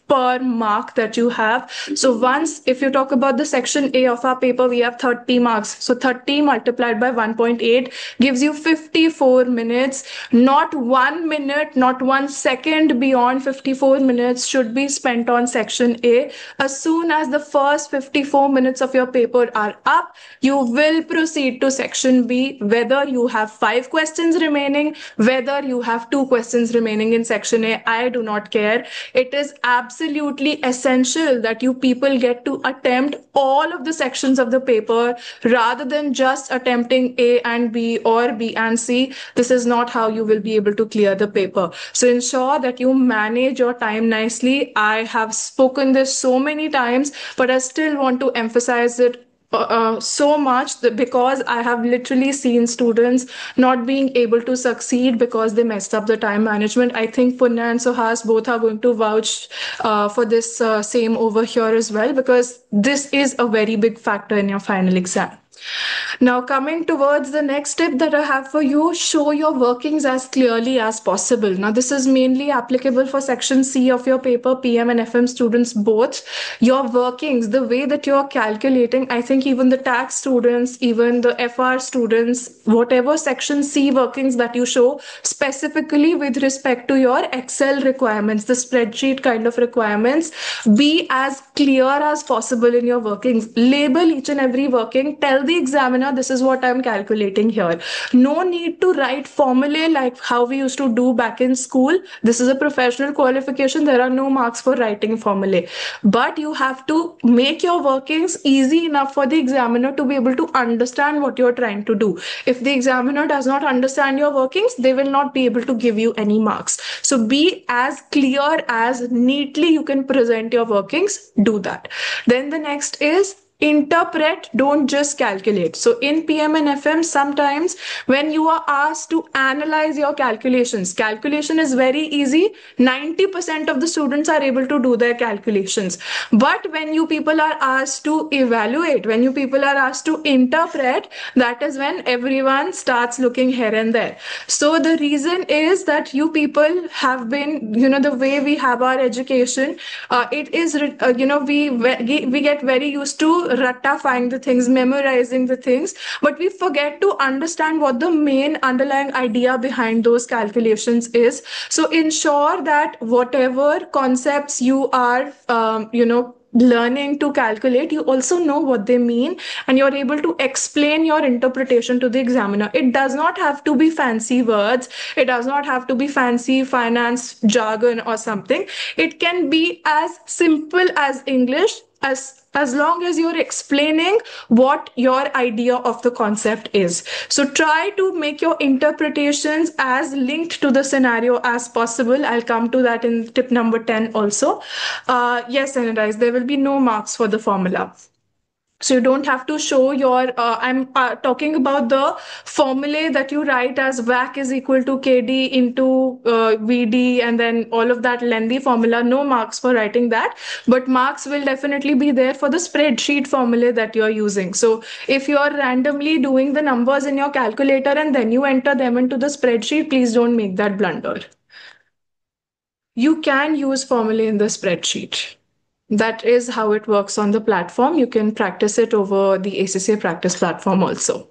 Speaker 2: per mark that you have. So once, if you talk about the section A of our paper, we have 30 marks. So 30 multiplied by 1.8 gives you 54 minutes. Not 1 minute, not 1 second beyond 54 minutes should be spent on section A. As soon as the first 54 minutes of your paper are up, you will proceed to section B, whether you have 5 questions remaining, whether you have 2 questions remaining in section A. I do not care. It is absolutely essential that you people get to attempt all of the sections of the paper rather than just attempting A and B or B and C. This is not how you will be able to clear the paper. So ensure that you manage your time nicely. I have spoken this so many times, but I still want to emphasize it so much because I have literally seen students not being able to succeed because they messed up the time management. I think Punya and Suhas both are going to vouch for this same over here as well, because this is a very big factor in your final exam. Now, coming towards the next tip that I have for you, show your workings as clearly as possible. Now, this is mainly applicable for section C of your paper, PM and FM students both. Your workings, the way that you're calculating, I think even the tax students, even the FR students, whatever section C workings that you show, specifically with respect to your Excel requirements, the spreadsheet kind of requirements, be as clear as possible in your workings. Label each and every working, tell the examiner this is what I'm calculating here. No need to write formulae like how we used to do back in school. This is a professional qualification. There are no marks for writing formulae. But you have to make your workings easy enough for the examiner to be able to understand what you're trying to do. If the examiner does not understand your workings, they will not be able to give you any marks. So be as clear as neatly you can present your workings. Do that. Then the next is interpret, don't just calculate. So in PM and FM, sometimes when you are asked to analyze your calculations, calculation is very easy. 90% of the students are able to do their calculations. But when you people are asked to evaluate, when you people are asked to interpret, that is when everyone starts looking here and there. So the reason is that you people have been, the way we have our education, it is, we get very used to ratifying the things, memorizing the things, but we forget to understand what the main underlying idea behind those calculations is. So ensure that whatever concepts you are, learning to calculate, you also know what they mean, and you're able to explain your interpretation to the examiner. It does not have to be fancy words, it does not have to be fancy finance jargon or something. It can be as simple as English, as long as you're explaining what your idea of the concept is. So try to make your interpretations as linked to the scenario as possible. I'll come to that in tip number 10 also. Yes, Analyze, there will be no marks for the formula. So you don't have to show your, I'm talking about the formulae that you write as WAC is equal to KD into VD, and then all of that lengthy formula. No marks for writing that, but marks will definitely be there for the spreadsheet formulae that you're using. So if you're randomly doing the numbers in your calculator and then you enter them into the spreadsheet, please don't make that blunder. You can use formulae in the spreadsheet. That is how it works on the platform. You can practice it over the ACCA practice platform also.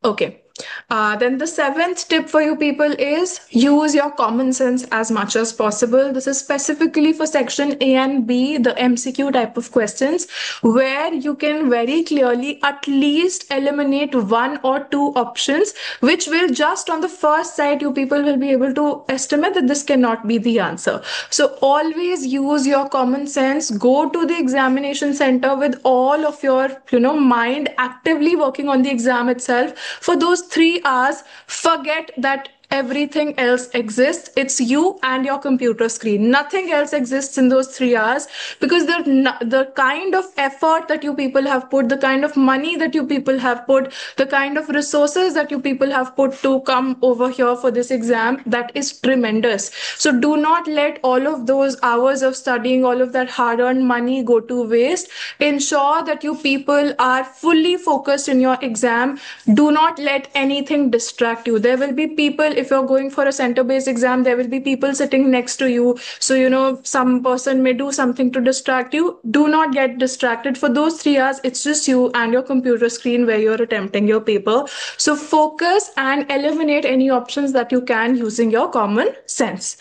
Speaker 2: Okay. Then the seventh tip for you people is use your common sense as much as possible. This is specifically for section A and B, the MCQ type of questions, where you can very clearly at least eliminate one or two options, which will just on the first sight, you people will be able to estimate that this cannot be the answer. So always use your common sense. Go to the examination center with all of your, mind actively working on the exam itself. For those 3 hours, forget that everything else exists. It's you and your computer screen. Nothing else exists in those 3 hours, because the kind of effort that you people have put, the kind of money that you people have put, the kind of resources that you people have put to come over here for this exam, that is tremendous. So do not let all of those hours of studying, all of that hard-earned money go to waste. Ensure that you people are fully focused in your exam. Do not let anything distract you. There will be people, if you're going for a center-based exam, there will be people sitting next to you. So, some person may do something to distract you. Do not get distracted. For those 3 hours, it's just you and your computer screen where you're attempting your paper. So focus and eliminate any options that you can using your common sense.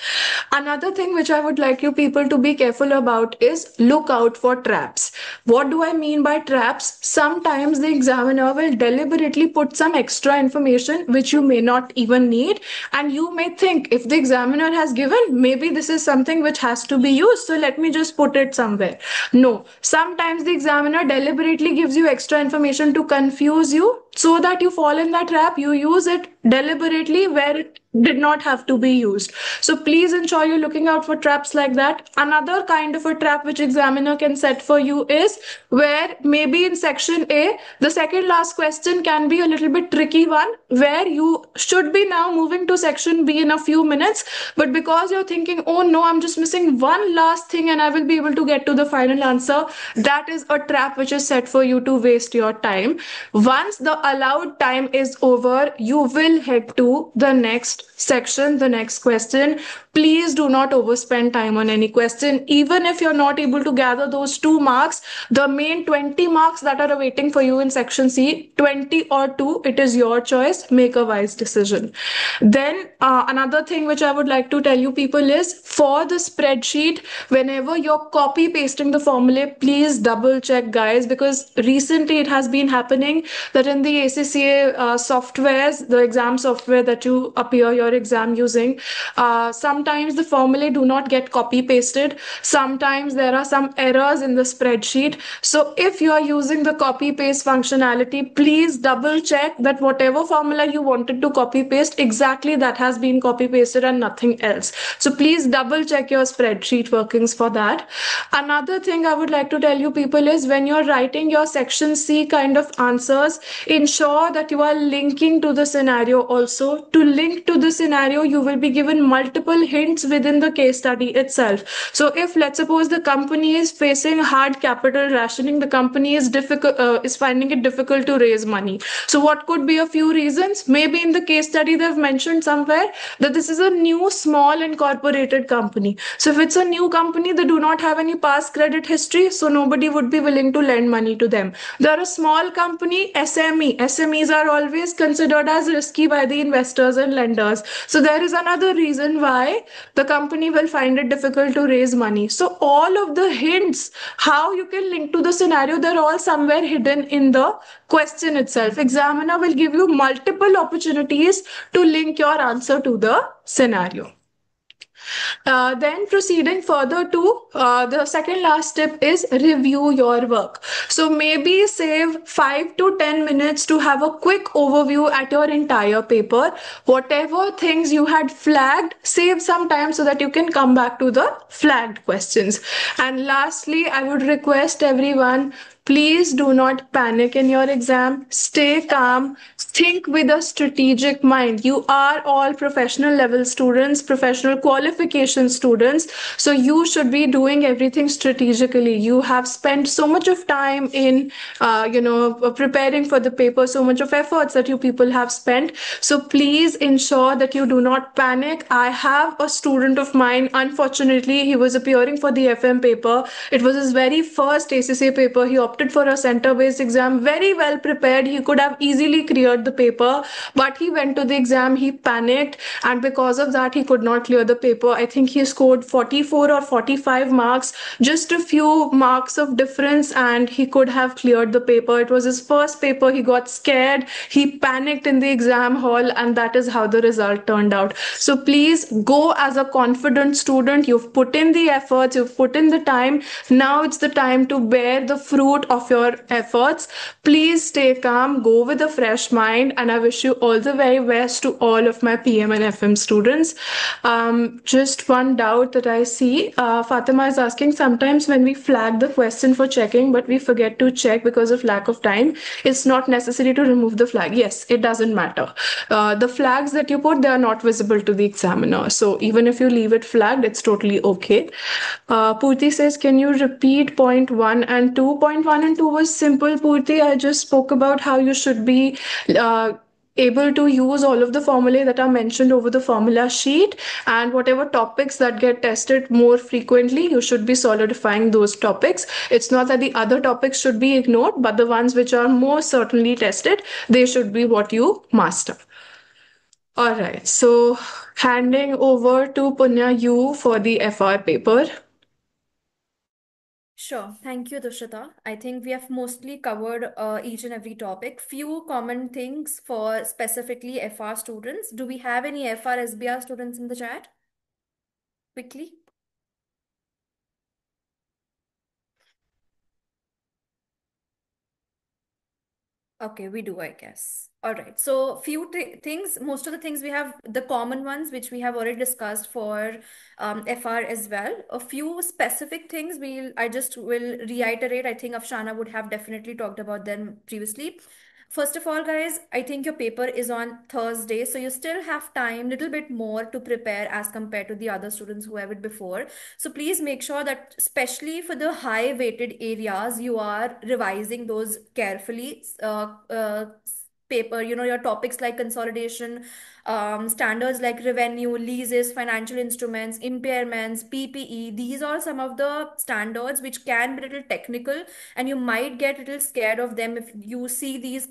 Speaker 2: Another thing which I would like you people to be careful about is look out for traps. What do I mean by traps? Sometimes the examiner will deliberately put some extra information which you may not even need, and you may think, if the examiner has given, maybe this is something which has to be used, so let me just put it somewhere. No, sometimes the examiner deliberately gives you extra information to confuse you, so that you fall in that trap. You use it deliberately where it did not have to be used. So please ensure you're looking out for traps like that. Another kind of a trap which examiner can set for you is where maybe in section A, the second last question can be a little bit tricky one, where you should be now moving to section B in a few minutes, but because you're thinking, oh no, I'm just missing one last thing and I will be able to get to the final answer, that is a trap which is set for you to waste your time. Once the allowed time is over, you will head to the next section, the next question. Please do not overspend time on any question. Even if you're not able to gather those 2 marks, the main 20 marks that are awaiting for you in section C, 20 or 2, it is your choice. Make a wise decision. Then another thing which I would like to tell you people is, for the spreadsheet, whenever you're copy pasting the formula, please double check, guys, because recently it has been happening that in the ACCA softwares, the exam software that you appear your exam using, sometimes sometimes the formulae do not get copy pasted. Sometimes there are some errors in the spreadsheet. So if you are using the copy paste functionality, please double check that whatever formula you wanted to copy paste, exactly that has been copy pasted and nothing else. So please double check your spreadsheet workings for that. Another thing I would like to tell you people is when you're writing your section C kind of answers, ensure that you are linking to the scenario also. To link to the scenario, you will be given multiple hints within the case study itself. So if let's suppose the company is facing hard capital rationing, the company is finding it difficult to raise money. So what could be a few reasons? Maybe in the case study they've mentioned somewhere that this is a new small incorporated company. So if it's a new company, they do not have any past credit history, so nobody would be willing to lend money to them. They're a small company, SME. SMEs are always considered as risky by the investors and lenders. So there is another reason why the company will find it difficult to raise money. So all of the hints, how you can link to the scenario, they're all somewhere hidden in the question itself. Examiner will give you multiple opportunities to link your answer to the scenario. Then proceeding further to the second last step is review your work. So maybe save 5 to 10 minutes to have a quick overview at your entire paper. Whatever things you had flagged, save some time so that you can come back to the flagged questions. And lastly, I would request everyone, please do not panic in your exam. Stay calm. Think with a strategic mind. You are all professional level students, professional qualification students. So you should be doing everything strategically. You have spent so much of time in, preparing for the paper, so much of efforts that you people have spent. So please ensure that you do not panic. I have a student of mine, unfortunately, he was appearing for the FM paper. It was his very first ACCA paper. He opted for a center-based exam, very well prepared. He could have easily cleared the paper, but he went to the exam, he panicked, and because of that, he could not clear the paper. I think he scored 44 or 45 marks, just a few marks of difference, and he could have cleared the paper. It was his first paper. He got scared, he panicked in the exam hall, and that is how the result turned out. So please go as a confident student. You've put in the efforts, you've put in the time. Now it's the time to bear the fruit of your efforts. Please stay calm, go with a fresh mind, and I wish you all the very best to all of my PM and FM students. Just one doubt that I see, Fatima is asking, sometimes when we flag the question for checking, but we forget to check because of lack of time, it's not necessary to remove the flag. Yes, it doesn't matter. The flags that you put, they are not visible to the examiner. So even if you leave it flagged, it's totally okay. Purti says, can you repeat point 1 and 2? Point 1 and 2 was simple, Purti. I just spoke about how you should be able to use all of the formulae that are mentioned over the formula sheet, and whatever topics that get tested more frequently, you should be solidifying those topics. It's not that the other topics should be ignored, but the ones which are more certainly tested, they should be what you master. All right, so handing over to Punya, you for the FR paper.
Speaker 1: Sure. Thank you, Dushita. I think we have mostly covered each and every topic. Few common things for specifically FR students. Do we have any FR SBR students in the chat? Quickly. Okay, we do, I guess. All right. So few things, most of the things we have, the common ones, which we have already discussed for FR as well. A few specific things I just will reiterate. I think Afshana would have definitely talked about them previously. First of all, guys, I think your paper is on Thursday, so you still have time, little bit more to prepare as compared to the other students who have it before. So please make sure that, especially for the high weighted areas, you are revising those carefully. Paper, your topics like consolidation, standards like revenue, leases, financial instruments, impairments, PPE. These are some of the standards which can be a little technical, and you might get a little scared of them if you see these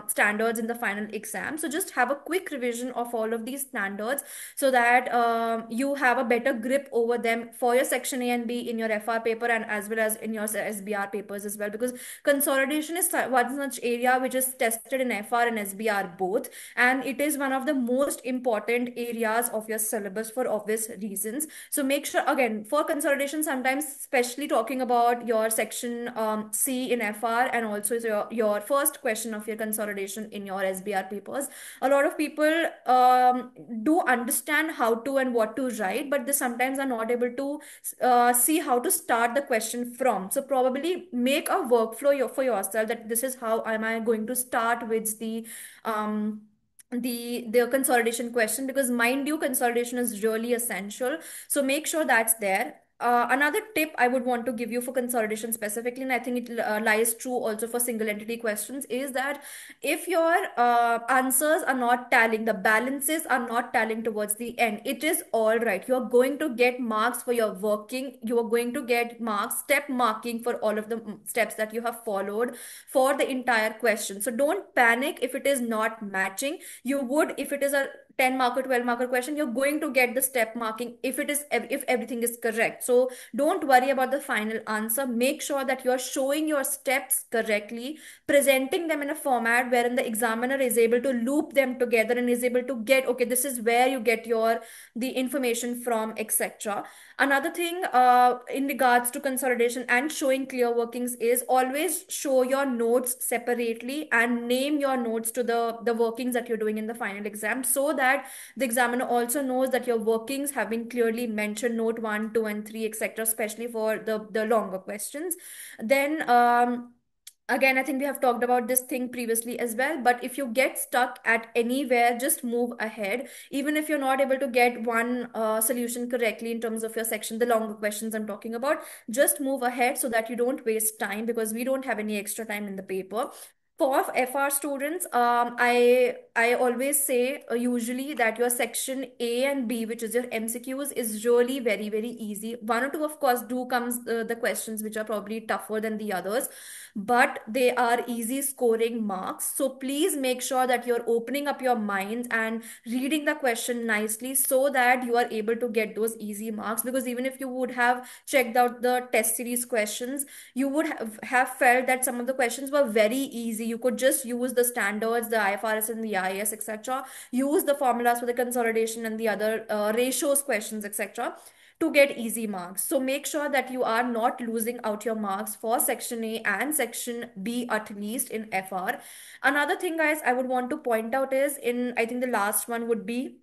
Speaker 1: standards in the final exam. So just have a quick revision of all of these standards so that you have a better grip over them for your section A and B in your FR paper, and as well as in your SBR papers as well, because consolidation is one such area which is tested in FR and SBR both, and it is one of the most most important areas of your syllabus for obvious reasons. So make sure, again, for consolidation, sometimes, especially talking about your section C in FR, and also your first question of your consolidation in your SBR papers, a lot of people do understand how to and what to write, but they sometimes are not able to see how to start the question from. So probably make a workflow for yourself, that this is how am I going to start with um, the consolidation question, because mind you, consolidation is really essential. So make sure that's there. Another tip I would want to give you for consolidation specifically, and I think it lies true also for single entity questions, is that if your answers are not tallying, the balances are not tallying towards the end, it is all right. You are going to get marks for your working. You are going to get marks, step marking, for all of the steps that you have followed for the entire question. So don't panic if it is not matching. You would, if it is a 10 marker, 12 marker question, you're going to get the step marking if it is, if everything is correct. So don't worry about the final answer. Make sure that you're showing your steps correctly, presenting them in a format wherein the examiner is able to loop them together and is able to get, okay, this is where you get your the information from, etc. Another thing in regards to consolidation and showing clear workings is always show your notes separately and name your notes to the workings that you're doing in the final exam, so that the examiner also knows that your workings have been clearly mentioned, note 1, 2, and 3, etc., especially for the longer questions. Then again, I think we have talked about this thing previously as well, but if you get stuck at anywhere, just move ahead. Even if you're not able to get one solution correctly in terms of your section, the longer questions I'm talking about, just move ahead so that you don't waste time, because we don't have any extra time in the paper. For FR students, I always say usually that your section A and B, which is your MCQs, is really very very easy. One or two, of course, do comes the questions which are probably tougher than the others, but they are easy scoring marks. So please make sure that you're opening up your mind and reading the question nicely, so that you are able to get those easy marks. Because even if you would have checked out the test series questions, you would have felt that some of the questions were very easy. You could just use the standards, the IFRS and the IAS, etc., use the formulas for the consolidation and the other ratios questions, etc., to get easy marks. So make sure that you are not losing out your marks for section A and section B, at least in FR. Another thing, guys, I would want to point out is, in I think the last one would be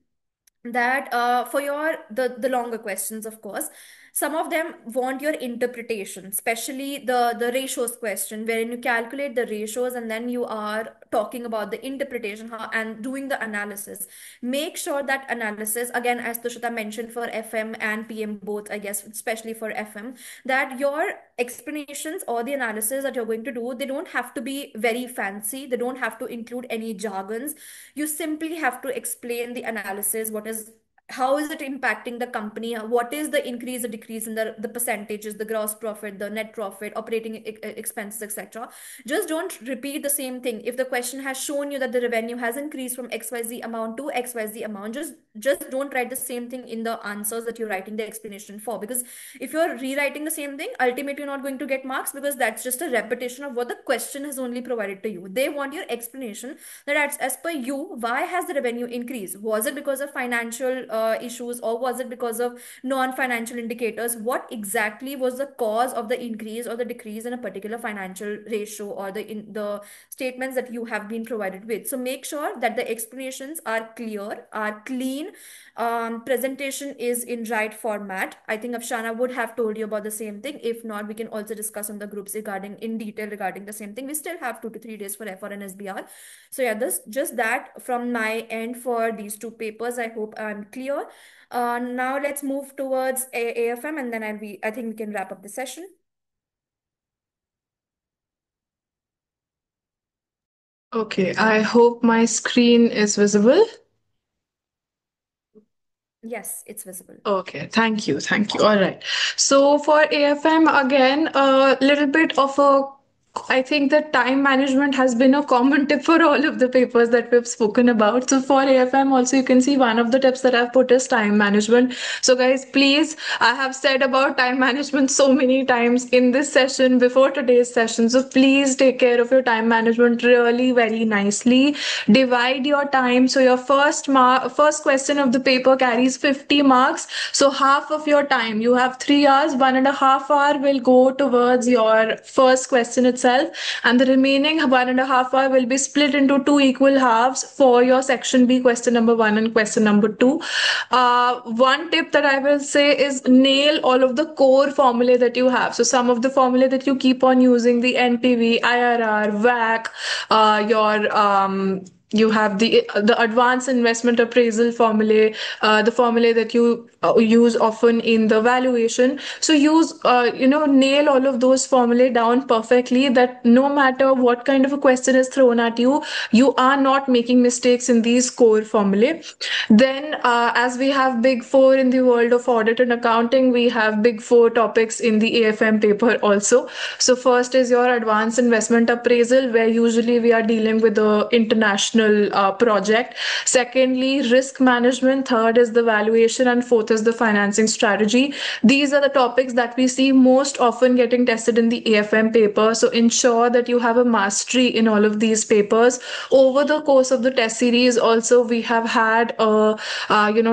Speaker 1: that for your the longer questions, of course, some of them want your interpretation, especially the ratios question, wherein you calculate the ratios and then you are talking about the interpretation, how, and doing the analysis. Make sure that analysis, again, as Tushita mentioned, for FM and PM both, I guess, especially for FM, that your explanations or the analysis that you're going to do, they don't have to be very fancy, they don't have to include any jargons. You simply have to explain the analysis, what is, how is it impacting the company, what is the increase or decrease in the percentages, the gross profit, the net profit, operating expenses, etc. Just don't repeat the same thing. If the question has shown you that the revenue has increased from XYZ amount to XYZ amount, just don't write the same thing in the answers that you're writing the explanation for, because if you're rewriting the same thing, ultimately you're not going to get marks, because that's just a repetition of what the question has only provided to you. They want your explanation, that as per you, why has the revenue increased? Was it because of financial issues, or was it because of non-financial indicators? What exactly was the cause of the increase or the decrease in a particular financial ratio, or the statements that you have been provided with? So make sure that the explanations are clear, are clean, presentation is in right format. I think Afshana would have told you about the same thing. If not, we can also discuss on the groups regarding in detail regarding the same thing. We still have 2 to 3 days for FR and SBR. So yeah, this just that from my end for these two papers. I hope I'm clear. Now let's move towards AFM, and then I think we can wrap up the session.
Speaker 2: Okay, I hope my screen is visible.
Speaker 1: Yes, it's visible.
Speaker 2: Okay, thank you, thank you. All right. So for AFM, again, a little bit of a I think that time management has been a common tip for all of the papers that we've spoken about. So for AFM also, you can see one of the tips that I've put is time management. So guys, please, I have said about time management so many times in this session before today's session. So please take care of your time management really very nicely. Divide your time. So your first question of the paper carries 50 marks. So half of your time, you have 3 hours, 1.5 hour will go towards your first question itself, and the remaining 1.5 hour will be split into two equal halves for your section B, question number 1 and question number 2. One tip that I will say is nail all of the core formulae that you have. So some of the formulae that you keep on using, the NPV, IRR, WACC, your you have the advanced investment appraisal formulae, the formulae that you use often in the valuation. So use nail all of those formulae down perfectly, that no matter what kind of a question is thrown at you, you are not making mistakes in these core formulae. Then as we have big four in the world of audit and accounting, we have big four topics in the AFM paper also. So first is your advanced investment appraisal, where usually we are dealing with the international project. Secondly, risk management. Third is the valuation, and fourth is the financing strategy. These are the topics that we see most often getting tested in the AFM paper. So ensure that you have a mastery in all of these papers. Over the course of the test series also, we have had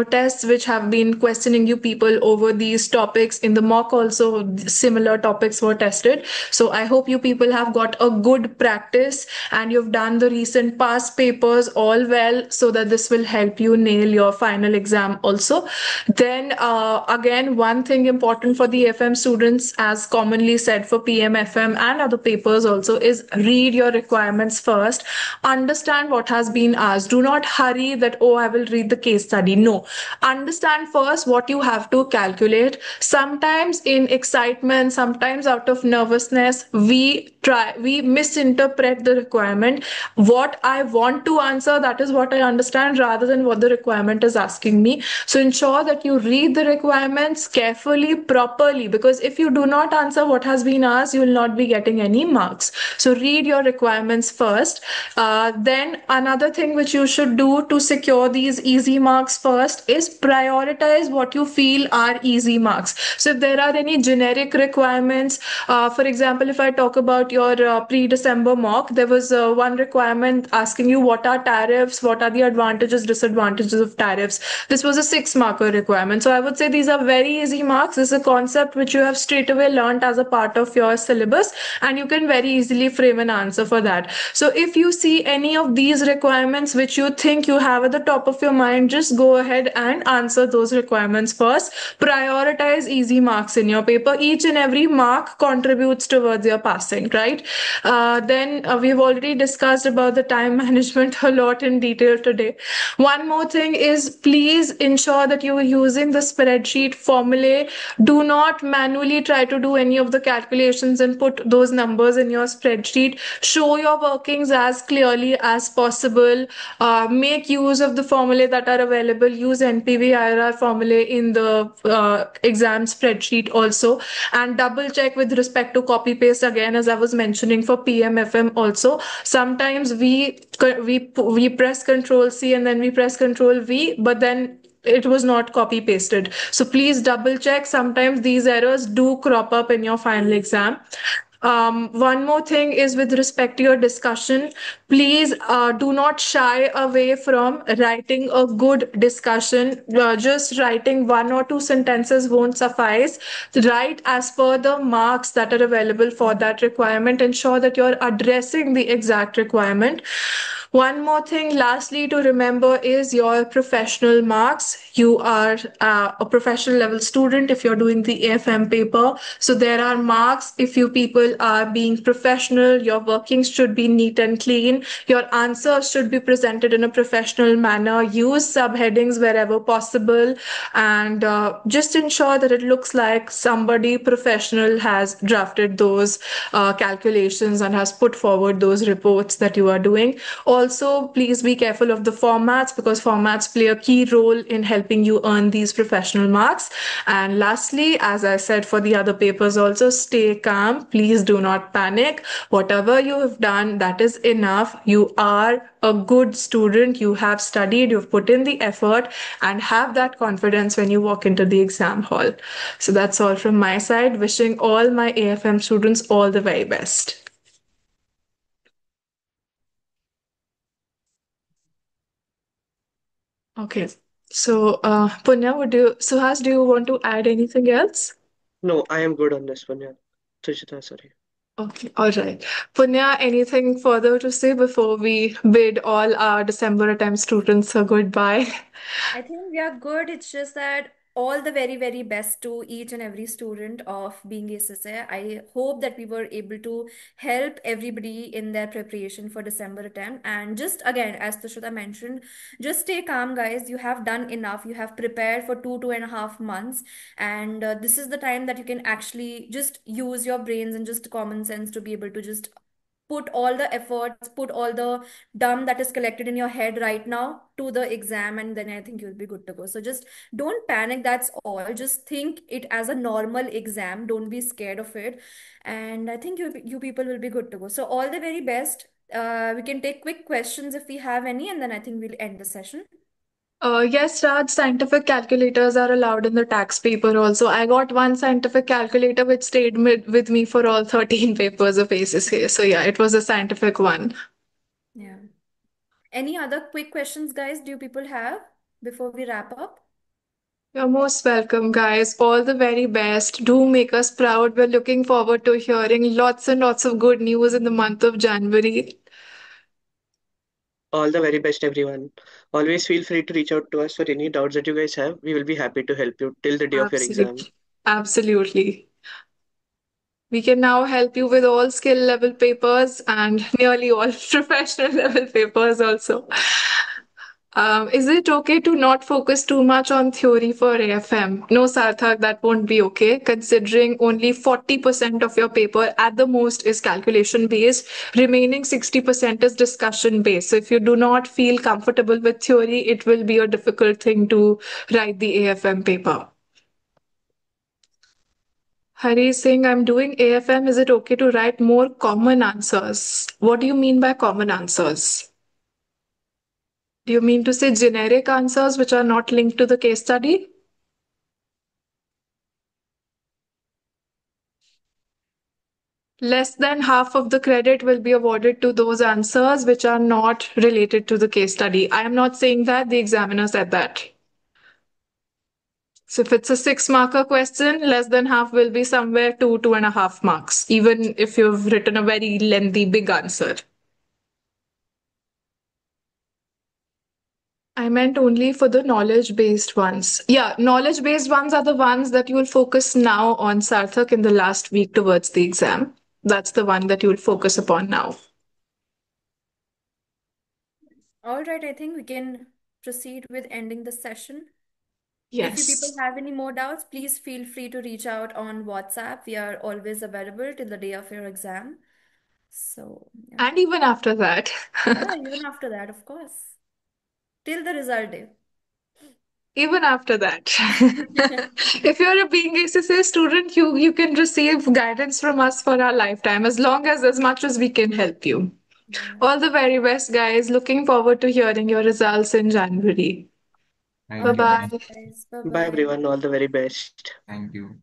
Speaker 2: tests which have been questioning you people over these topics. In the mock also, similar topics were tested. So I hope you people have got a good practice and you've done the recent past papers all well, so that this will help you nail your final exam also. Then again, one thing important for the FM students, as commonly said for PMFM and other papers also, is read your requirements first. Understand what has been asked. Do not hurry that, oh, I will read the case study. No. Understand first what you have to calculate. Sometimes in excitement, sometimes out of nervousness, we misinterpret the requirement. What I want to answer, that is what I understand, rather than what the requirement is asking me. So ensure that you read the requirements carefully, properly, because if you do not answer what has been asked, you will not be getting any marks. So read your requirements first. Then another thing which you should do to secure these easy marks first is prioritize what you feel are easy marks. So if there are any generic requirements, for example, if I talk about your pre-December mock, there was one requirement asking you what are tariffs, what are the advantages, disadvantages of tariffs. This was a 6-marker requirement. So I would say these are very easy marks. This is a concept which you have straight away learned as a part of your syllabus, and you can very easily frame an answer for that. So if you see any of these requirements which you think you have at the top of your mind, just go ahead and answer those requirements first. Prioritize easy marks in your paper. Each and every mark contributes towards your passing, right? Then we've already discussed about the time management a lot in detail today. One more thing is, please ensure that you are using the spreadsheet formulae. Do not manually try to do any of the calculations and put those numbers in your spreadsheet. Show your workings as clearly as possible. Make use of the formulae that are available. Use NPV IRR formulae in the exam spreadsheet also, and double check with respect to copy paste, again, as I was mentioning for PMFM also. Sometimes we press Control C and then we press Control V, but then it was not copy pasted. So please double check. Sometimes these errors do crop up in your final exam. One more thing is with respect to your discussion, please do not shy away from writing a good discussion. Just writing 1 or 2 sentences won't suffice. Write as per the marks that are available for that requirement. Ensure that you're addressing the exact requirement. One more thing, lastly, to remember is your professional marks. You are a professional level student if you're doing the AFM paper. So there are marks if you people are being professional. Your workings should be neat and clean. Your answers should be presented in a professional manner. Use subheadings wherever possible, and just ensure that it looks like somebody professional has drafted those calculations and has put forward those reports that you are doing. also, please be careful of the formats because formats play a key role in helping you earn these professional marks. And lastly, as I said for the other papers, also stay calm. Please do not panic. Whatever you have done, that is enough. You are a good student. You have studied, you've put in the effort, and have that confidence when you walk into the exam hall. So that's all from my side. Wishing all my AFM students all the very best. Okay. So, Punya, Suhas, do you want to add anything else?
Speaker 3: No, I am good on this one, yeah. Suchita, sorry.
Speaker 2: Okay, all right. Punya, anything further to say before we bid all our December attempt students a goodbye?
Speaker 1: I think we are good. It's just that all the very, very best to each and every student of being SSA. I hope that we were able to help everybody in their preparation for December attempt. And just again, as Tushita mentioned, just stay calm, guys. You have done enough. You have prepared for 2.5 months. And this is the time that you can actually just use your brains and just common sense to be able to just put all the efforts, put all the dumb that is collected in your head right now to the exam, and then I think you'll be good to go. So just don't panic, that's all. Just think it as a normal exam. Don't be scared of it. And I think you people will be good to go. So all the very best. We can take quick questions if we have any, and then I think we'll end the session.
Speaker 2: Yes, Raj, scientific calculators are allowed in the tax paper also. I got one scientific calculator which stayed with me for all 13 papers of ACCA. So, yeah, it was a scientific one.
Speaker 1: Yeah. Any other quick questions, guys, do you people have before we wrap up?
Speaker 2: You're most welcome, guys. All the very best. Do make us proud. We're looking forward to hearing lots and lots of good news in the month of January.
Speaker 3: All the very best, everyone. Always feel free to reach out to us for any doubts that you guys have. We will be happy to help you till the day of your exam.
Speaker 2: Absolutely. Absolutely. We can now help you with all skill level papers and nearly all professional level papers also. Is it okay to not focus too much on theory for AFM? No, Sarthak, that won't be okay, considering only 40% of your paper at the most is calculation based, remaining 60% is discussion based. So if you do not feel comfortable with theory, it will be a difficult thing to write the AFM paper. Hari Singh, I'm doing AFM. Is it okay to write more common answers? What do you mean by common answers? Do you mean to say generic answers which are not linked to the case study? Less than half of the credit will be awarded to those answers which are not related to the case study. I am not saying that, the examiner said that. So if it's a 6 marker question, less than half will be somewhere 2.5 marks, even if you've written a very lengthy, big answer. I meant only for the knowledge-based ones. Yeah, knowledge-based ones are the ones that you will focus now on, Sarthak, in the last week towards the exam. That's the one that you will focus upon now.
Speaker 1: All right, I think we can proceed with ending the session. If you people
Speaker 2: Yes.
Speaker 1: have any more doubts, please feel free to reach out on WhatsApp. We are always available till the day of your exam. So, yeah.
Speaker 2: And even after that.
Speaker 1: Yeah, even after that, of course. Till the result day.
Speaker 2: Even after that. If you're a being ACCA student, you can receive guidance from us for our lifetime as much as we can help you.
Speaker 1: Yeah.
Speaker 2: All the very best, guys. Looking forward to hearing your results in January.
Speaker 1: All
Speaker 2: Bye
Speaker 4: Thank
Speaker 1: the
Speaker 4: you.
Speaker 1: best,
Speaker 2: bye.
Speaker 4: Thank,
Speaker 1: guys. Bye
Speaker 3: Bye,
Speaker 1: bye.
Speaker 3: everyone. All the very best.
Speaker 4: thank you.